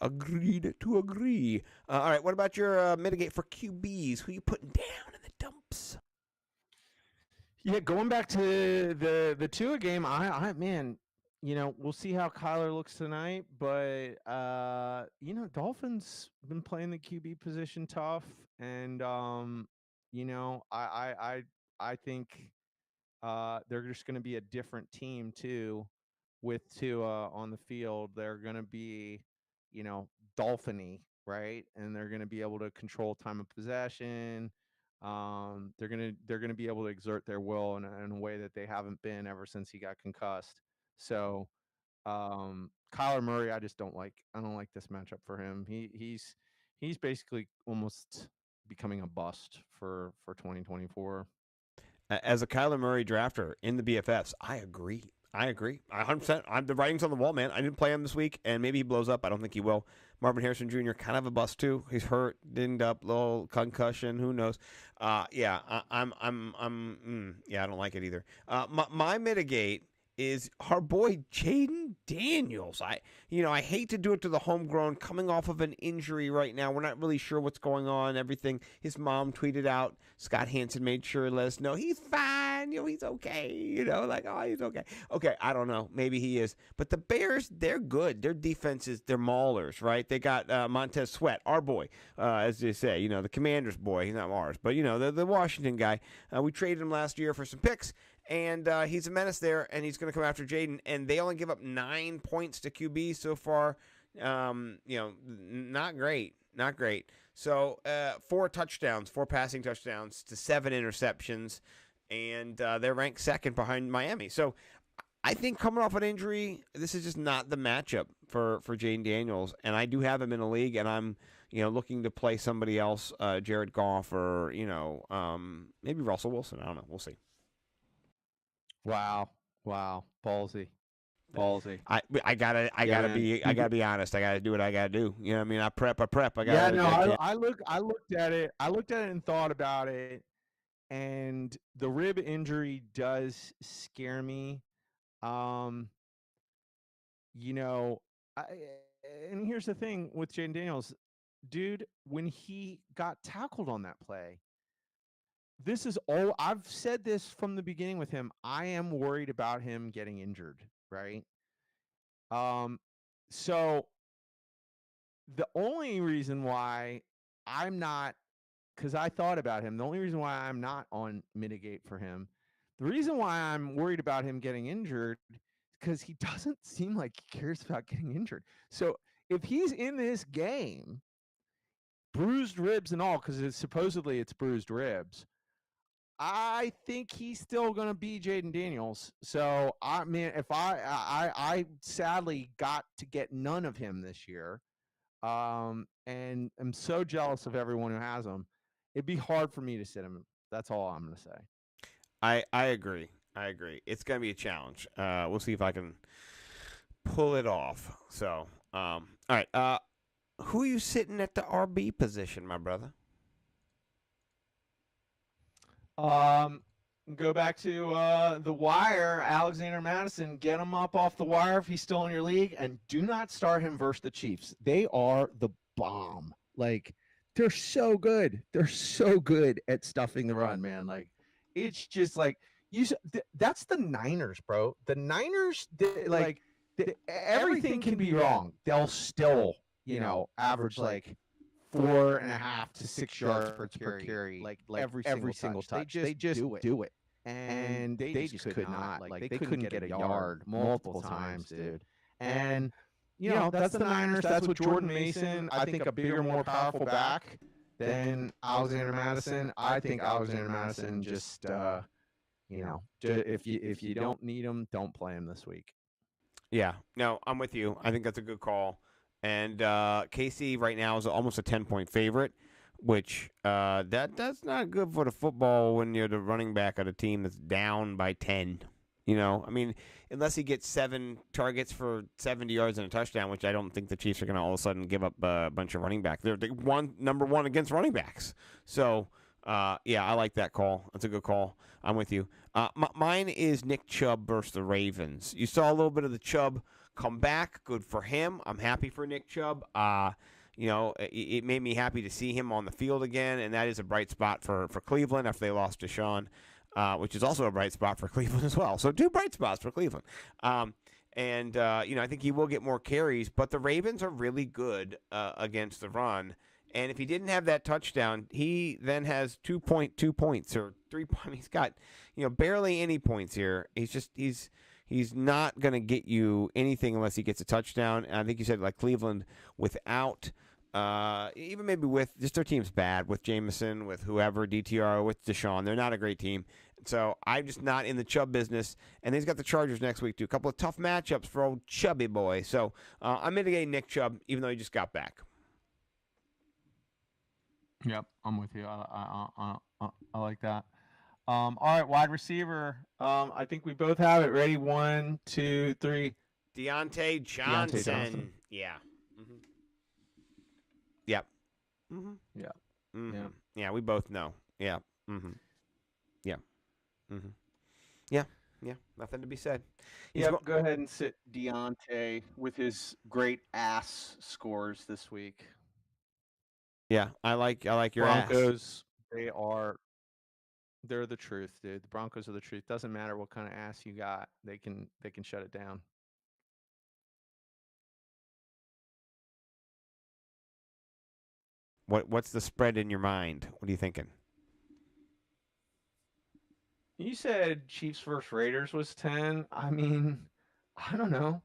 Agreed to agree. All right, what about your mitigate for QBs? Who you putting down in the dumps? Yeah, going back to the Tua game, man, we'll see how Kyler looks tonight, but Dolphins been playing the QB position tough, and I think they're just going to be a different team too with Tua on the field. They're going to be, Dolphiny, right? And they're going to be able to control time of possession. They're gonna be able to exert their will in a way that they haven't been ever since he got concussed. So Kyler Murray, I just don't like. I don't like this matchup for him. He's basically almost becoming a bust for 2024. As a Kyler Murray drafter in the BFFs, I agree. I agree. 100%. The writing's on the wall, man. I didn't play him this week, and maybe he blows up. I don't think he will. Marvin Harrison Jr. kind of a bust too. He's hurt, dinged up, little concussion. Who knows? Yeah, yeah, I don't like it either. My mitigate is our boy Jaden Daniels. I hate to do it to the homegrown, coming off of an injury right now. We're not really sure what's going on. Everything. His mom tweeted out. Scott Hansen made sure to let us know he's fine. He's okay. He's okay. Okay, I don't know. Maybe he is. But the Bears, they're good. Their defense they're maulers, right? They got Montez Sweat, our boy, as they say. The Commanders' boy. He's not ours, but the Washington guy. We traded him last year for some picks. And he's a menace there, and he's going to come after Jaden. And they only give up 9 points to QB so far. Not great. Not great. So 4 passing touchdowns to 7 interceptions. And they're ranked second behind Miami. So I think coming off an injury, this is just not the matchup for Jaden Daniels. And I do have him in a league, and I'm looking to play somebody else, Jared Goff or, maybe Russell Wilson. I don't know. We'll see. Wow. Ballsy. I gotta be honest. I gotta do what I gotta do. You know what I mean? I prep. I gotta. Yeah, no, I looked at it. I looked at it and thought about it. And the rib injury does scare me. And here's the thing with Jaden Daniels, dude, when he got tackled on that play, this is all I've said this from the beginning with him. I am worried about him getting injured, right? So the only reason why I'm not, because I thought about him, the only reason why I'm not on mitigate for him, the reason why I'm worried about him getting injured, because he doesn't seem like he cares about getting injured. So if he's in this game, bruised ribs and all, because supposedly it's bruised ribs, I think he's still going to be Jaden Daniels. So, I mean, if I sadly got to get none of him this year, and I'm so jealous of everyone who has him, it'd be hard for me to sit him. That's all I'm going to say. I agree. It's going to be a challenge. We'll see if I can pull it off. So, all right. Who are you sitting at the RB position, my brother? Go back to the wire. Alexander Madison, get him up off the wire if he's still in your league, and do not start him versus the Chiefs. They are the bomb. Like, they're so good. They're so good at stuffing the run, man. Like, it's just like that's the Niners, bro. The Niners, everything can be wrong. They'll still, average like 4.5 to 6 yards per carry, like every single touch. They just do it. And they just could not. Like, they couldn't get a yard multiple times, dude. And, that's the Niners. That's what Jordan Mason, I think, a bigger, more powerful back than Alexander Madison. I think Alexander Madison just, if you don't need him, don't play him this week. Yeah, no, I'm with you. I think that's a good call. And KC right now is almost a 10-point favorite, which that's not good for the football when you're the running back of a team that's down by 10. I mean, unless he gets 7 targets for 70 yards and a touchdown, which I don't think the Chiefs are going to all of a sudden give up a bunch of running backs. They're number one against running backs. So, yeah, I like that call. That's a good call. I'm with you. Mine is Nick Chubb versus the Ravens. You saw a little bit of the Chubb come back. Good for him. I'm happy for Nick Chubb. It made me happy to see him on the field again, and that is a bright spot for Cleveland after they lost Deshaun, which is also a bright spot for Cleveland as well. So 2 bright spots for Cleveland. I think he will get more carries, but the Ravens are really good against the run. And if he didn't have that touchdown, he then has 2.2 points or 3 points. He's got, barely any points here. He's not going to get you anything unless he gets a touchdown. And I think you said like Cleveland without, even maybe with just their team's bad with Jameson, with whoever, DTR, with Deshaun. They're not a great team. So I'm just not in the Chubb business. And he's got the Chargers next week too. A couple of tough matchups for old Chubby boy. So I'm mitigating Nick Chubb, even though he just got back. Yep, I'm with you. I like that. All right, wide receiver. I think we both have it ready. 1, 2, 3. Deontay Deontay Johnson. Johnson. Yeah. Mm-hmm. Yep. Mm-hmm. Yeah. Mm-hmm. Yeah. Yeah, we both know. Yeah. Mm-hmm. Yeah. Mm-hmm. Yeah. Yeah. Nothing to be said. He's Yep. Go ahead and sit Deontay with his great ass scores this week. Yeah, I like your ass. Broncos, they're the truth, dude. The Broncos are the truth. Doesn't matter what kind of ass you got. They can shut it down. What's the spread in your mind? What are you thinking? You said Chiefs versus Raiders was 10. I mean, I don't know.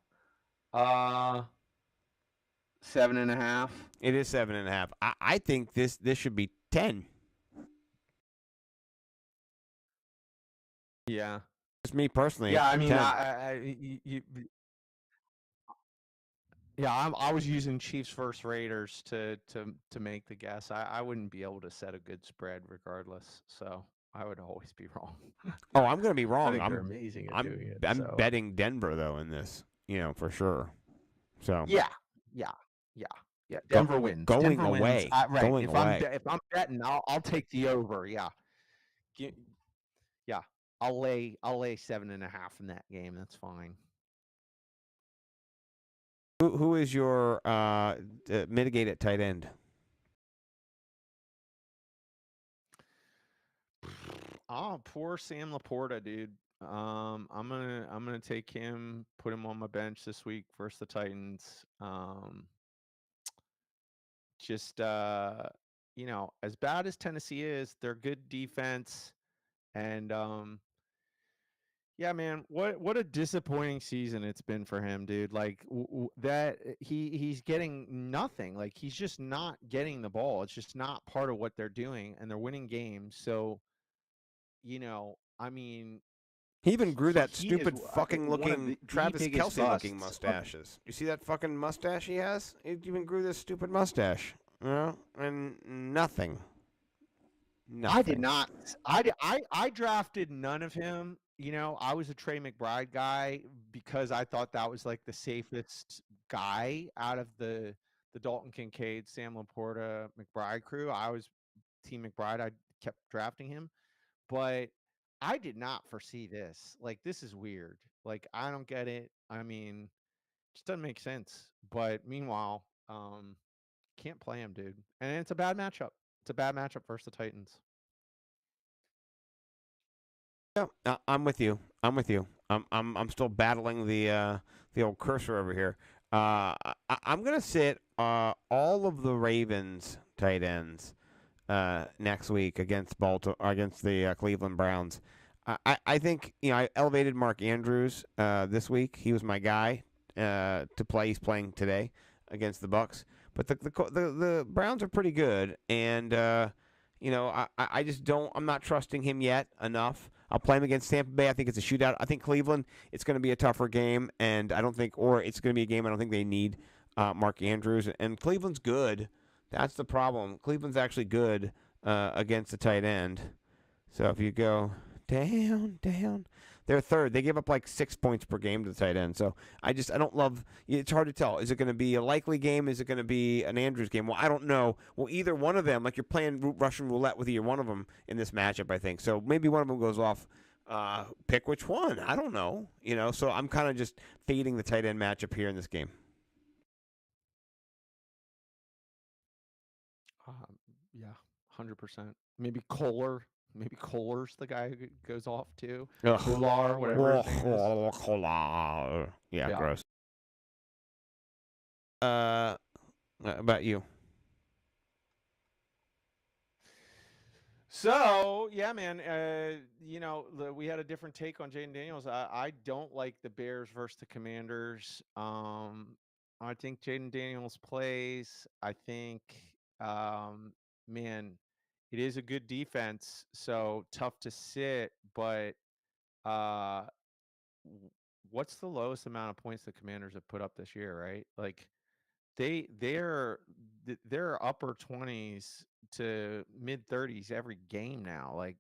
7.5. It is 7.5. I think this should be 10. Yeah. Just me personally. Yeah, I mean, 10. I was using Chiefs versus Raiders to make the guess. I wouldn't be able to set a good spread regardless, so I would always be wrong. Oh, I'm gonna be I wrong. think they're amazing at doing it. I'm So betting Denver though in this, for sure. So yeah, Denver wins. going Denver wins. away. Right. Going If away. if I'm betting, I'll take the over. Yeah. Yeah. I'll lay 7.5 in that game. That's fine. Who is your mitigate at tight end? Oh, poor Sam Laporta, dude. I'm gonna take him, put him on my bench this week versus the Titans. Just as bad as Tennessee is, they're good defense, and yeah, man, what a disappointing season it's been for him, dude. Like that he's getting nothing. Like he's just not getting the ball. It's just not part of what they're doing, and they're winning games. So, I mean, He even grew that he is stupid fucking one of looking the Travis biggest Kelce looking busts. mustaches. You see that fucking mustache he has? He even grew this stupid mustache. And nothing. Nothing. I did not. I drafted none of him. I was a Trey McBride guy because I thought that was like the safest guy out of the Dalton Kincaid, Sam Laporta, McBride crew. I was Team McBride. I kept drafting him, but I did not foresee this. Like this is weird. Like I don't get it. I mean, it just doesn't make sense. But meanwhile, can't play him, dude. And it's a bad matchup. It's a bad matchup versus the Titans. Yeah, I'm with you. I'm still battling the old cursor over here. I'm gonna sit all of the Ravens tight ends next week against against the Cleveland Browns. I think I elevated Mark Andrews this week. He was my guy to play. He's playing today against the Bucks. But the Browns are pretty good, and I just don't. I'm not trusting him yet enough. I'll play him against Tampa Bay. I think it's a shootout. I think Cleveland, it's going to be a tougher game, and I don't think, or it's going to be a game I don't think they need Mark Andrews. And Cleveland's good. That's the problem. Cleveland's actually good against the tight end. So if you go down, they're third. They give up like 6 points per game to the tight end. So I don't love. It's hard to tell. Is it going to be a likely game? Is it going to be an Andrews game? Well, I don't know. Well, either one of them, like you're playing Russian roulette with either one of them in this matchup, I think. So maybe one of them goes off. Pick which one. I don't know. So I'm kind of just fading the tight end matchup here in this game. Yeah, 100%. Maybe Kohler. Maybe Kohler's the guy who goes off too. Ugh. Kolar, whatever his name is. Kolar. Yeah, Yeah. gross. About you? So yeah, man. We had a different take on Jaden Daniels. I don't like the Bears versus the Commanders. I think Jaden Daniels plays. I think, man, it is a good defense, so tough to sit. But uh, what's the lowest amount of points the Commanders have put up this year? Right, like they're upper 20s to mid 30s every game now. Like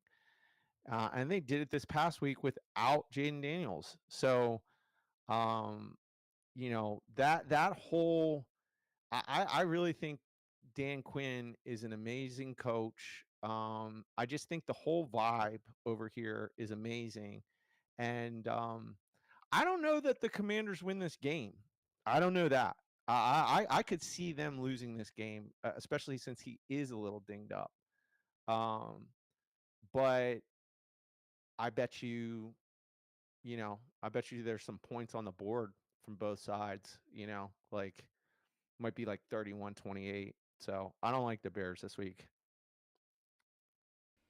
and they did it this past week without Jaden Daniels. So, um, that whole I really think Dan Quinn is an amazing coach. I just think the whole vibe over here is amazing. And I don't know that the Commanders win this game. I don't know that. I could see them losing this game, especially since he is a little dinged up. Um, but I bet you, I bet you there's some points on the board from both sides, like might be like 31-28. So I don't like the Bears this week.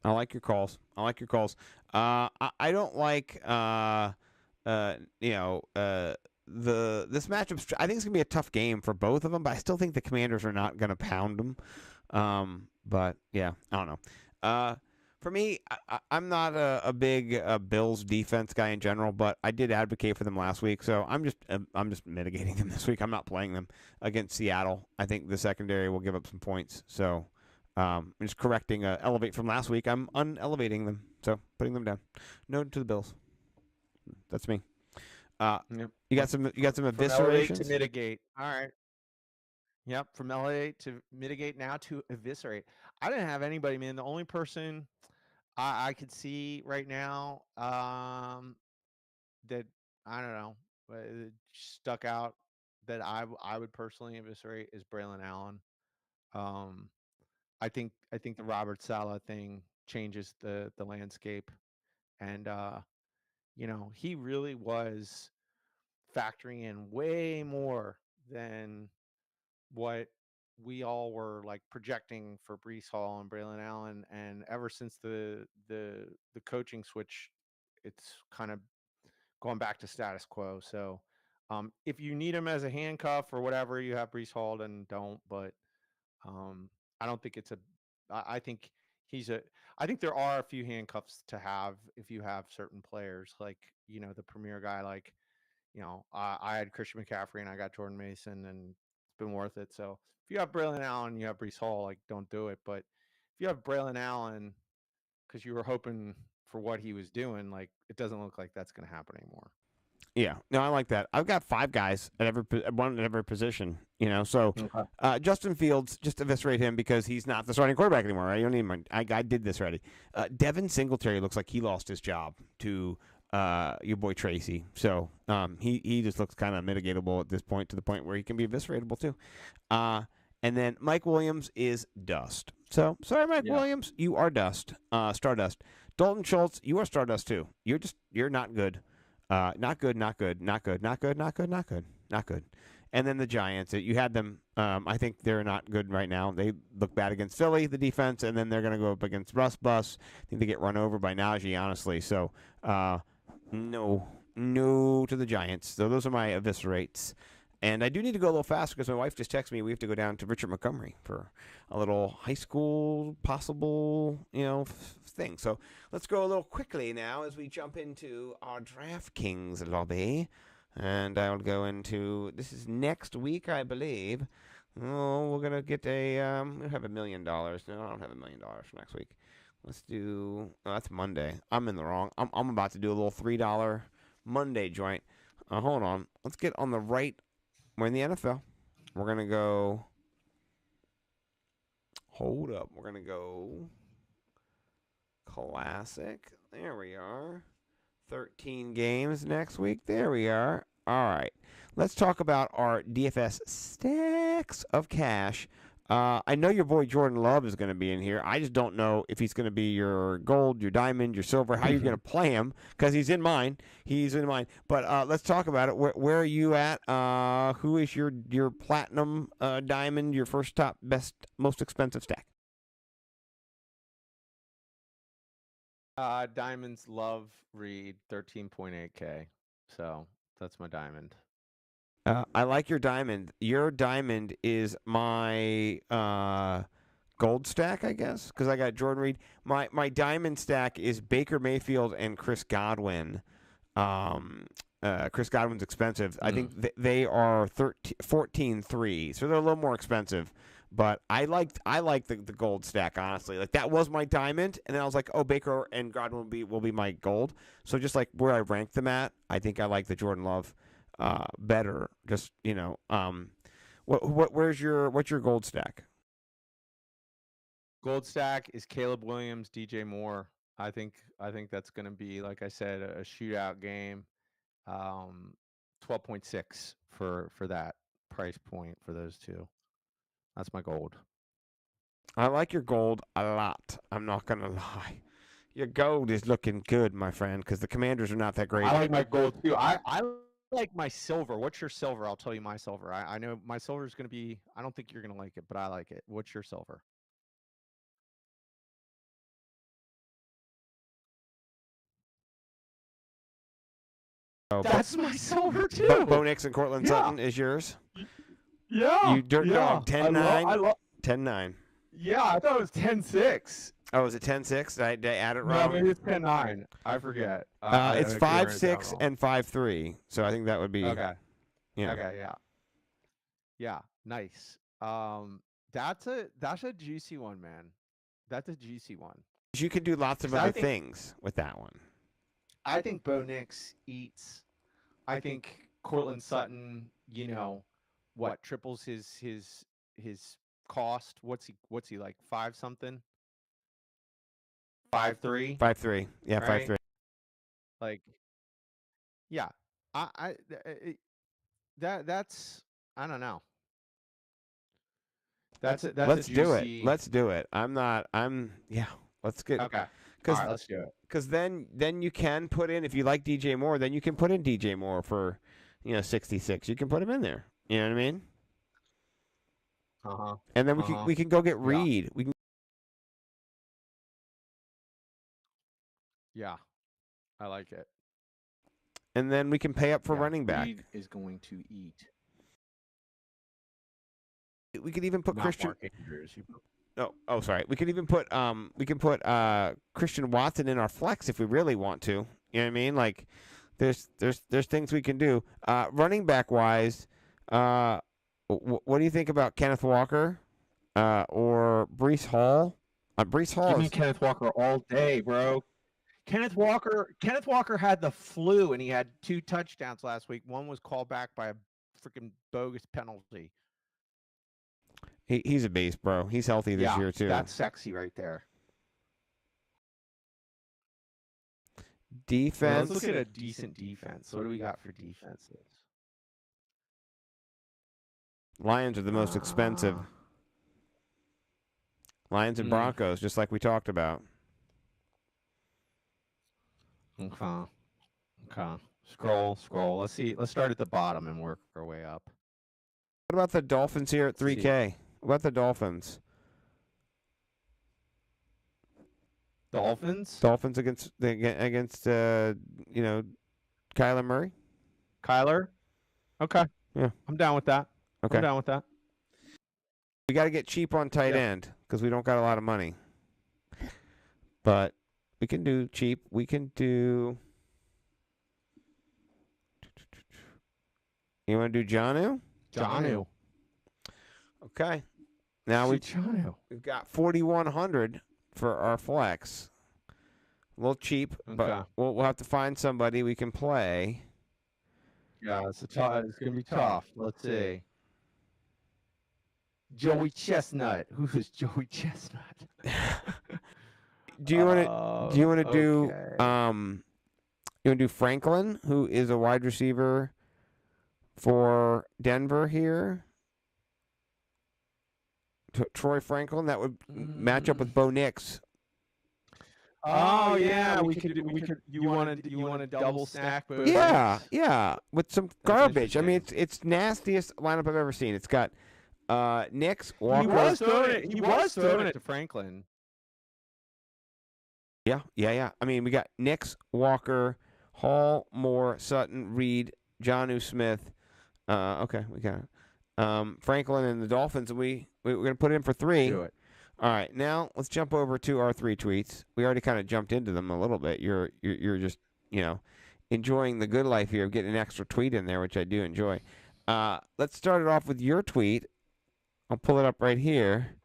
I like your calls. I don't like this matchup. I think it's gonna be a tough game for both of them, but I still think the Commanders are not gonna pound them. But yeah, I don't know. For me, I'm not a big Bills defense guy in general, but I did advocate for them last week, so I'm just mitigating them this week. I'm not playing them against Seattle. I think the secondary will give up some points, so I'm just correcting elevate from last week. I'm unelevating them, so putting them down. No to the Bills. That's me. Yep. You got some From eviscerations to mitigate. All right. Yep, from LA to mitigate, now to eviscerate. I didn't have anybody, man. The only person I could see right now that I don't know stuck out that I would personally eviscerate is Braylon Allen. Um, I think the Robert Saleh thing changes the landscape, and he really was factoring in way more than what we all were like projecting for Brees Hall and Braylon Allen. And ever since the coaching switch, it's kind of going back to status quo. So if you need him as a handcuff or whatever, you have Brees Hall, and don't. But I don't think it's a. I think he's a. I think there are a few handcuffs to have if you have certain players, like the premier guy, like I had Christian McCaffrey and I got Jordan Mason, and it's been worth it. So if you have Braylon Allen, you have Brees Hall, like don't do it. But if you have Braylon Allen because you were hoping for what he was doing, like it doesn't look like that's going to happen anymore. Yeah, no, I like that. I've got 5 guys at one at every position. So Justin Fields, just eviscerate him because he's not the starting quarterback anymore. Right? You don't need him. I did this already. Devin Singletary looks like he lost his job to your boy Tracy. So he just looks kind of mitigatable at this point, to the point where he can be evisceratable too. And then Mike Williams is dust. So sorry, Mike Williams, you are dust. Stardust. Dalton Schultz, you are stardust too. You're not good. Not good. And then the Giants, you had them. I think they're not good right now. They look bad against Philly, the defense, and then they're going to go up against Russ Bus. I think they get run over by Najee, honestly. So, no to the Giants. So those are my eviscerates. And I do need to go a little faster because my wife just texted me we have to go down to Richard Montgomery for a little high school possible, thing. So let's go a little quickly now as we jump into our DraftKings lobby. And I will go into, this is next week, I believe. Oh, we're going to get we'll have $1 million. No, I don't have $1 million for next week. Let's do, that's Monday. I'm in the wrong. I'm about to do a little $3 Monday joint. Hold on. Let's get on the right. We're in the NFL. We're going to go, hold up. We're going to go classic. There we are. 13 games next week. There we are. All right. Let's talk about our DFS stacks of cash. I know your boy Jordan Love is going to be in here. I just don't know if he's going to be your gold, your diamond, your silver, how you're going to play him, because he's in mine. But let's talk about it. Where are you at? Who is your platinum, diamond, your first, top, best, most expensive stack? Diamonds Love Reed 13.8K. So that's my diamond. I like your diamond. Your diamond is my gold stack, I guess, because I got Jordan Reed. My diamond stack is Baker Mayfield and Chris Godwin. Chris Godwin's expensive. I think they are 14-3, so they're a little more expensive. But I liked the gold stack, honestly. Like that was my diamond, and then I was like, oh, Baker and Godwin will be my gold. So just like where I rank them at, I think I like the Jordan Love better. Just what's your gold stack? Gold stack is Caleb Williams, DJ Moore. I think that's going to be, like I said, a shootout game. 12.6 for that price point for those two. That's my gold. I like your gold a lot. I'm not gonna lie. Your gold is looking good, my friend, because the Commanders are not that great. I like my gold too. I like my silver. What's your silver? I'll tell you my silver. I know my silver is going to be. I don't think you're going to like it, but I like it. What's your silver? Oh, That's my silver too. Bo Nix and Cortland Sutton is yours. Yeah. You dirt dog 10-9. 10-9. Yeah, I thought it was 10-6. Oh, is it 10-6? Did I add it No, wrong? maybe it's 10-9. I forget. It's 5-6 and 5-3. So I think that would be okay. Yeah. Okay, yeah. Yeah, nice. That's a juicy one, man. That's a juicy one. You can do lots of other things with that one. I think Bo Nix eats. I think Cortland Sutton, what triples his cost? What's he like 5 something? 5-3. 5-3. Yeah, right? 5-3. Like, yeah, that's I don't know. That's Let's a do it. juicy... Let's do it. Let's get Okay. All right, let's do it. Because then you can put in, if you like DJ Moore, then you can put in DJ Moore for 66. You can put him in there. You know what I mean? And then we can go get Reed. Yeah. We can. Yeah, I like it. And then we can pay up for running back. Reed is going to eat. We could even put Not Christian. Mark Andrews. Oh, sorry. We could even put Christian Watson in our flex if we really want to. You know what I mean? Like, there's things we can do. Running back wise, what do you think about Kenneth Walker, or Breece Hall? Breece Hall. Give me Kenneth Walker all day, bro. Kenneth Walker had the flu and he had 2 touchdowns last week. One was called back by a freaking bogus penalty. He's a beast, bro. He's healthy this year too. That's sexy right there. Defense. Let's look at a decent defense. What do we got for defenses? Lions are the most expensive. Lions and Broncos, just like we talked about. Okay. Scroll. Let's see. Let's start at the bottom and work our way up. What about the Dolphins here at 3K? What about the Dolphins? Dolphins against Kyler Murray? Kyler? Okay. Yeah. I'm down with that. Okay. I'm down with that. We got to get cheap on tight end because we don't got a lot of money. But we can do cheap. We can do... You want to do Jonnu? Jonnu. Okay. Now we've got 4,100 for our flex. A little cheap, but we'll have to find somebody we can play. Yeah, it's going to be tough. Let's see. Joey Chestnut. Who's Joey Chestnut? Do you want to do Franklin, who is a wide receiver for Denver here? Troy Franklin, that would match up with Bo Nix. Oh yeah, we could. You want to double stack Bo Nix? Yeah, with some garbage. I mean, it's nastiest lineup I've ever seen. It's got Nix, Walker. He was throwing it to Franklin. Yeah. I mean, we got Nix, Walker, Hall, Moore, Sutton, Reed, Jonnu Smith. Okay, we got Franklin and the Dolphins. We're gonna put in for 3. Do it. All right, now let's jump over to our 3 tweets. We already kind of jumped into them a little bit. You're just enjoying the good life here of getting an extra tweet in there, which I do enjoy. Let's start it off with your tweet. I'll pull it up right here.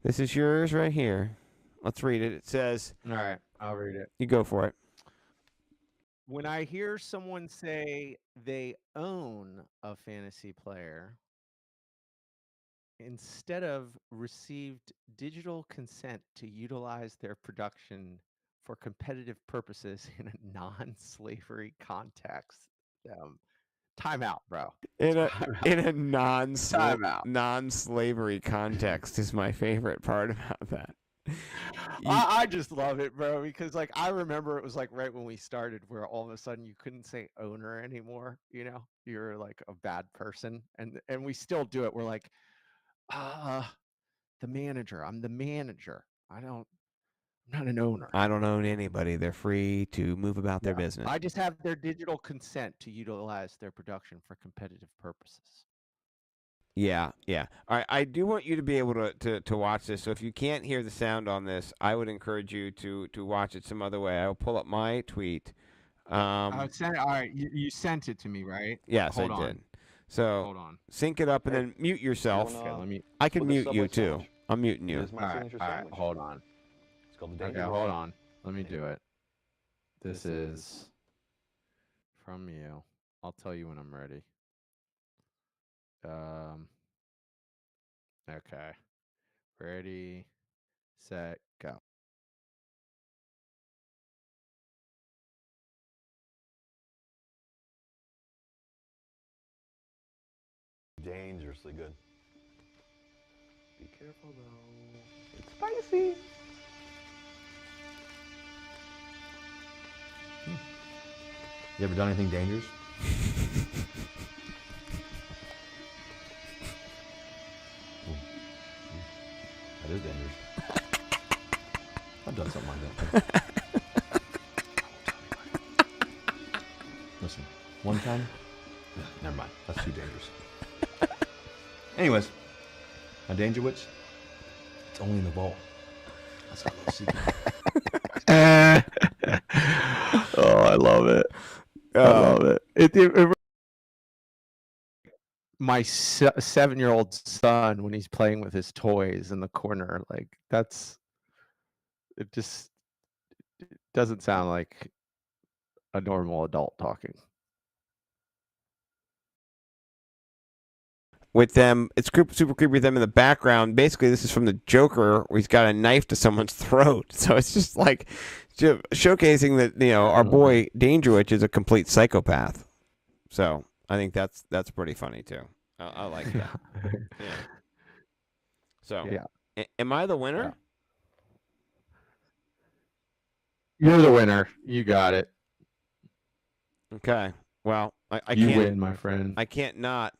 This is yours right here. Let's read it. It says, All right, I'll read it. you go for it. When I hear someone say they own a fantasy player, instead of received digital consent to utilize their production for competitive purposes in a non-slavery context, time out, bro. In a Time out. in a Time out. non-slavery context is my favorite part about that. I just love it, bro, because like I remember it was like right when we started where all of a sudden you couldn't say owner anymore, you know? You're like a bad person and we still do it. We're like, the manager. I'm the manager. I'm not an owner. I don't own anybody. They're free to move about their Yeah. business. I just have their digital consent to utilize their production for competitive purposes. Yeah, yeah. All right, I do want you to be able to watch this. So if you can't hear the sound on this, I would encourage you to watch it some other way. I will pull up my tweet. All right, you sent it to me, right? Yes, Hold I on. did. So Hold on. sync it up and then mute yourself. Okay, let me. I can with a mute you Subway too. sandwich. I'm muting It you. is my signature All right, sandwich. hold on. It's called the Okay, Danger hold Roll. on. Let me do it. This is from you. I'll tell you when I'm ready. Okay. Ready, set, go. Dangerously good. Be careful though. It's spicy. You ever done anything dangerous? That is dangerous. I've done something like that. Listen, one time. Never mind. That's too dangerous. Anyways, my danger witch. It's only in the vault. That's our little secret. Oh, I love it. I love it. My 7-year-old son, when he's playing with his toys in the corner, like it just doesn't sound like a normal adult talking. With them, it's super creepy with them in the background. Basically, this is from the Joker, where he's got a knife to someone's throat. So it's just like showcasing that our boy Danger Witch is a complete psychopath. So I think that's pretty funny too. I like that. Yeah. So am I the winner? Yeah. You're the winner. You got it. Okay. Well, I you can't win, my friend. I can't not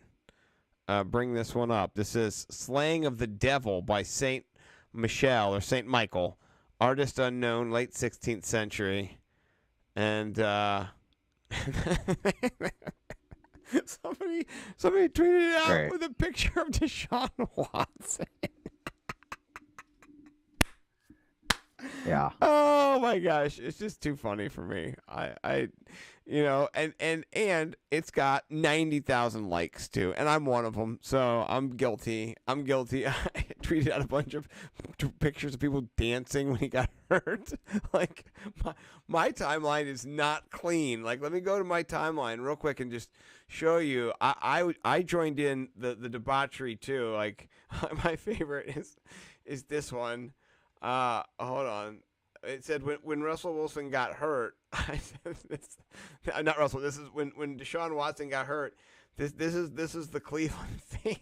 bring this one up. This is Slaying of the Devil by Saint Michel or Saint Michael, artist unknown, late 16th century, and somebody tweeted it out with a picture of Deshaun Watson. Yeah. Oh my gosh, it's just too funny for me. And it's got 90,000 likes too, and I'm one of them. So I'm guilty. I tweeted out a bunch of pictures of people dancing when he got hurt. Like my timeline is not clean. Like let me go to my timeline real quick and just show you. I joined in the debauchery too. Like my favorite is this one. Hold on. It said when Russell Wilson got hurt. I said this, not Russell. This is when Deshaun Watson got hurt. This is the Cleveland fan.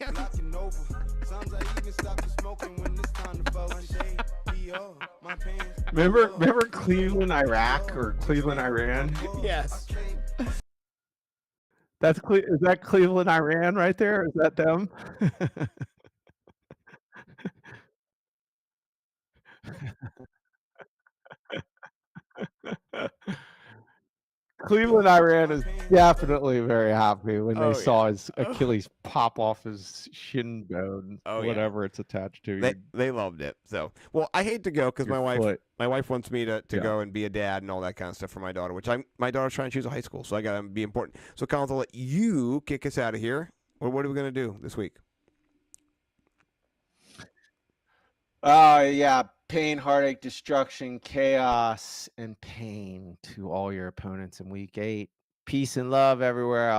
Remember Cleveland, Iraq or Cleveland, Iran? Yes. Is that Cleveland, Iran right there? Is that them? Cleveland, Iran is definitely very happy when they saw his Achilles pop off his shin bone, whatever it's attached to. They loved it. So, well, I hate to go because my wife wants me to go and be a dad and all that kind of stuff for my daughter, which my daughter's trying to choose a high school, so I got to be important. So, Collins, I'll let you kick us out of here. What are we going to do this week? Oh, yeah. Pain, heartache, destruction, chaos, and pain to all your opponents in week 8. Peace and love everywhere else.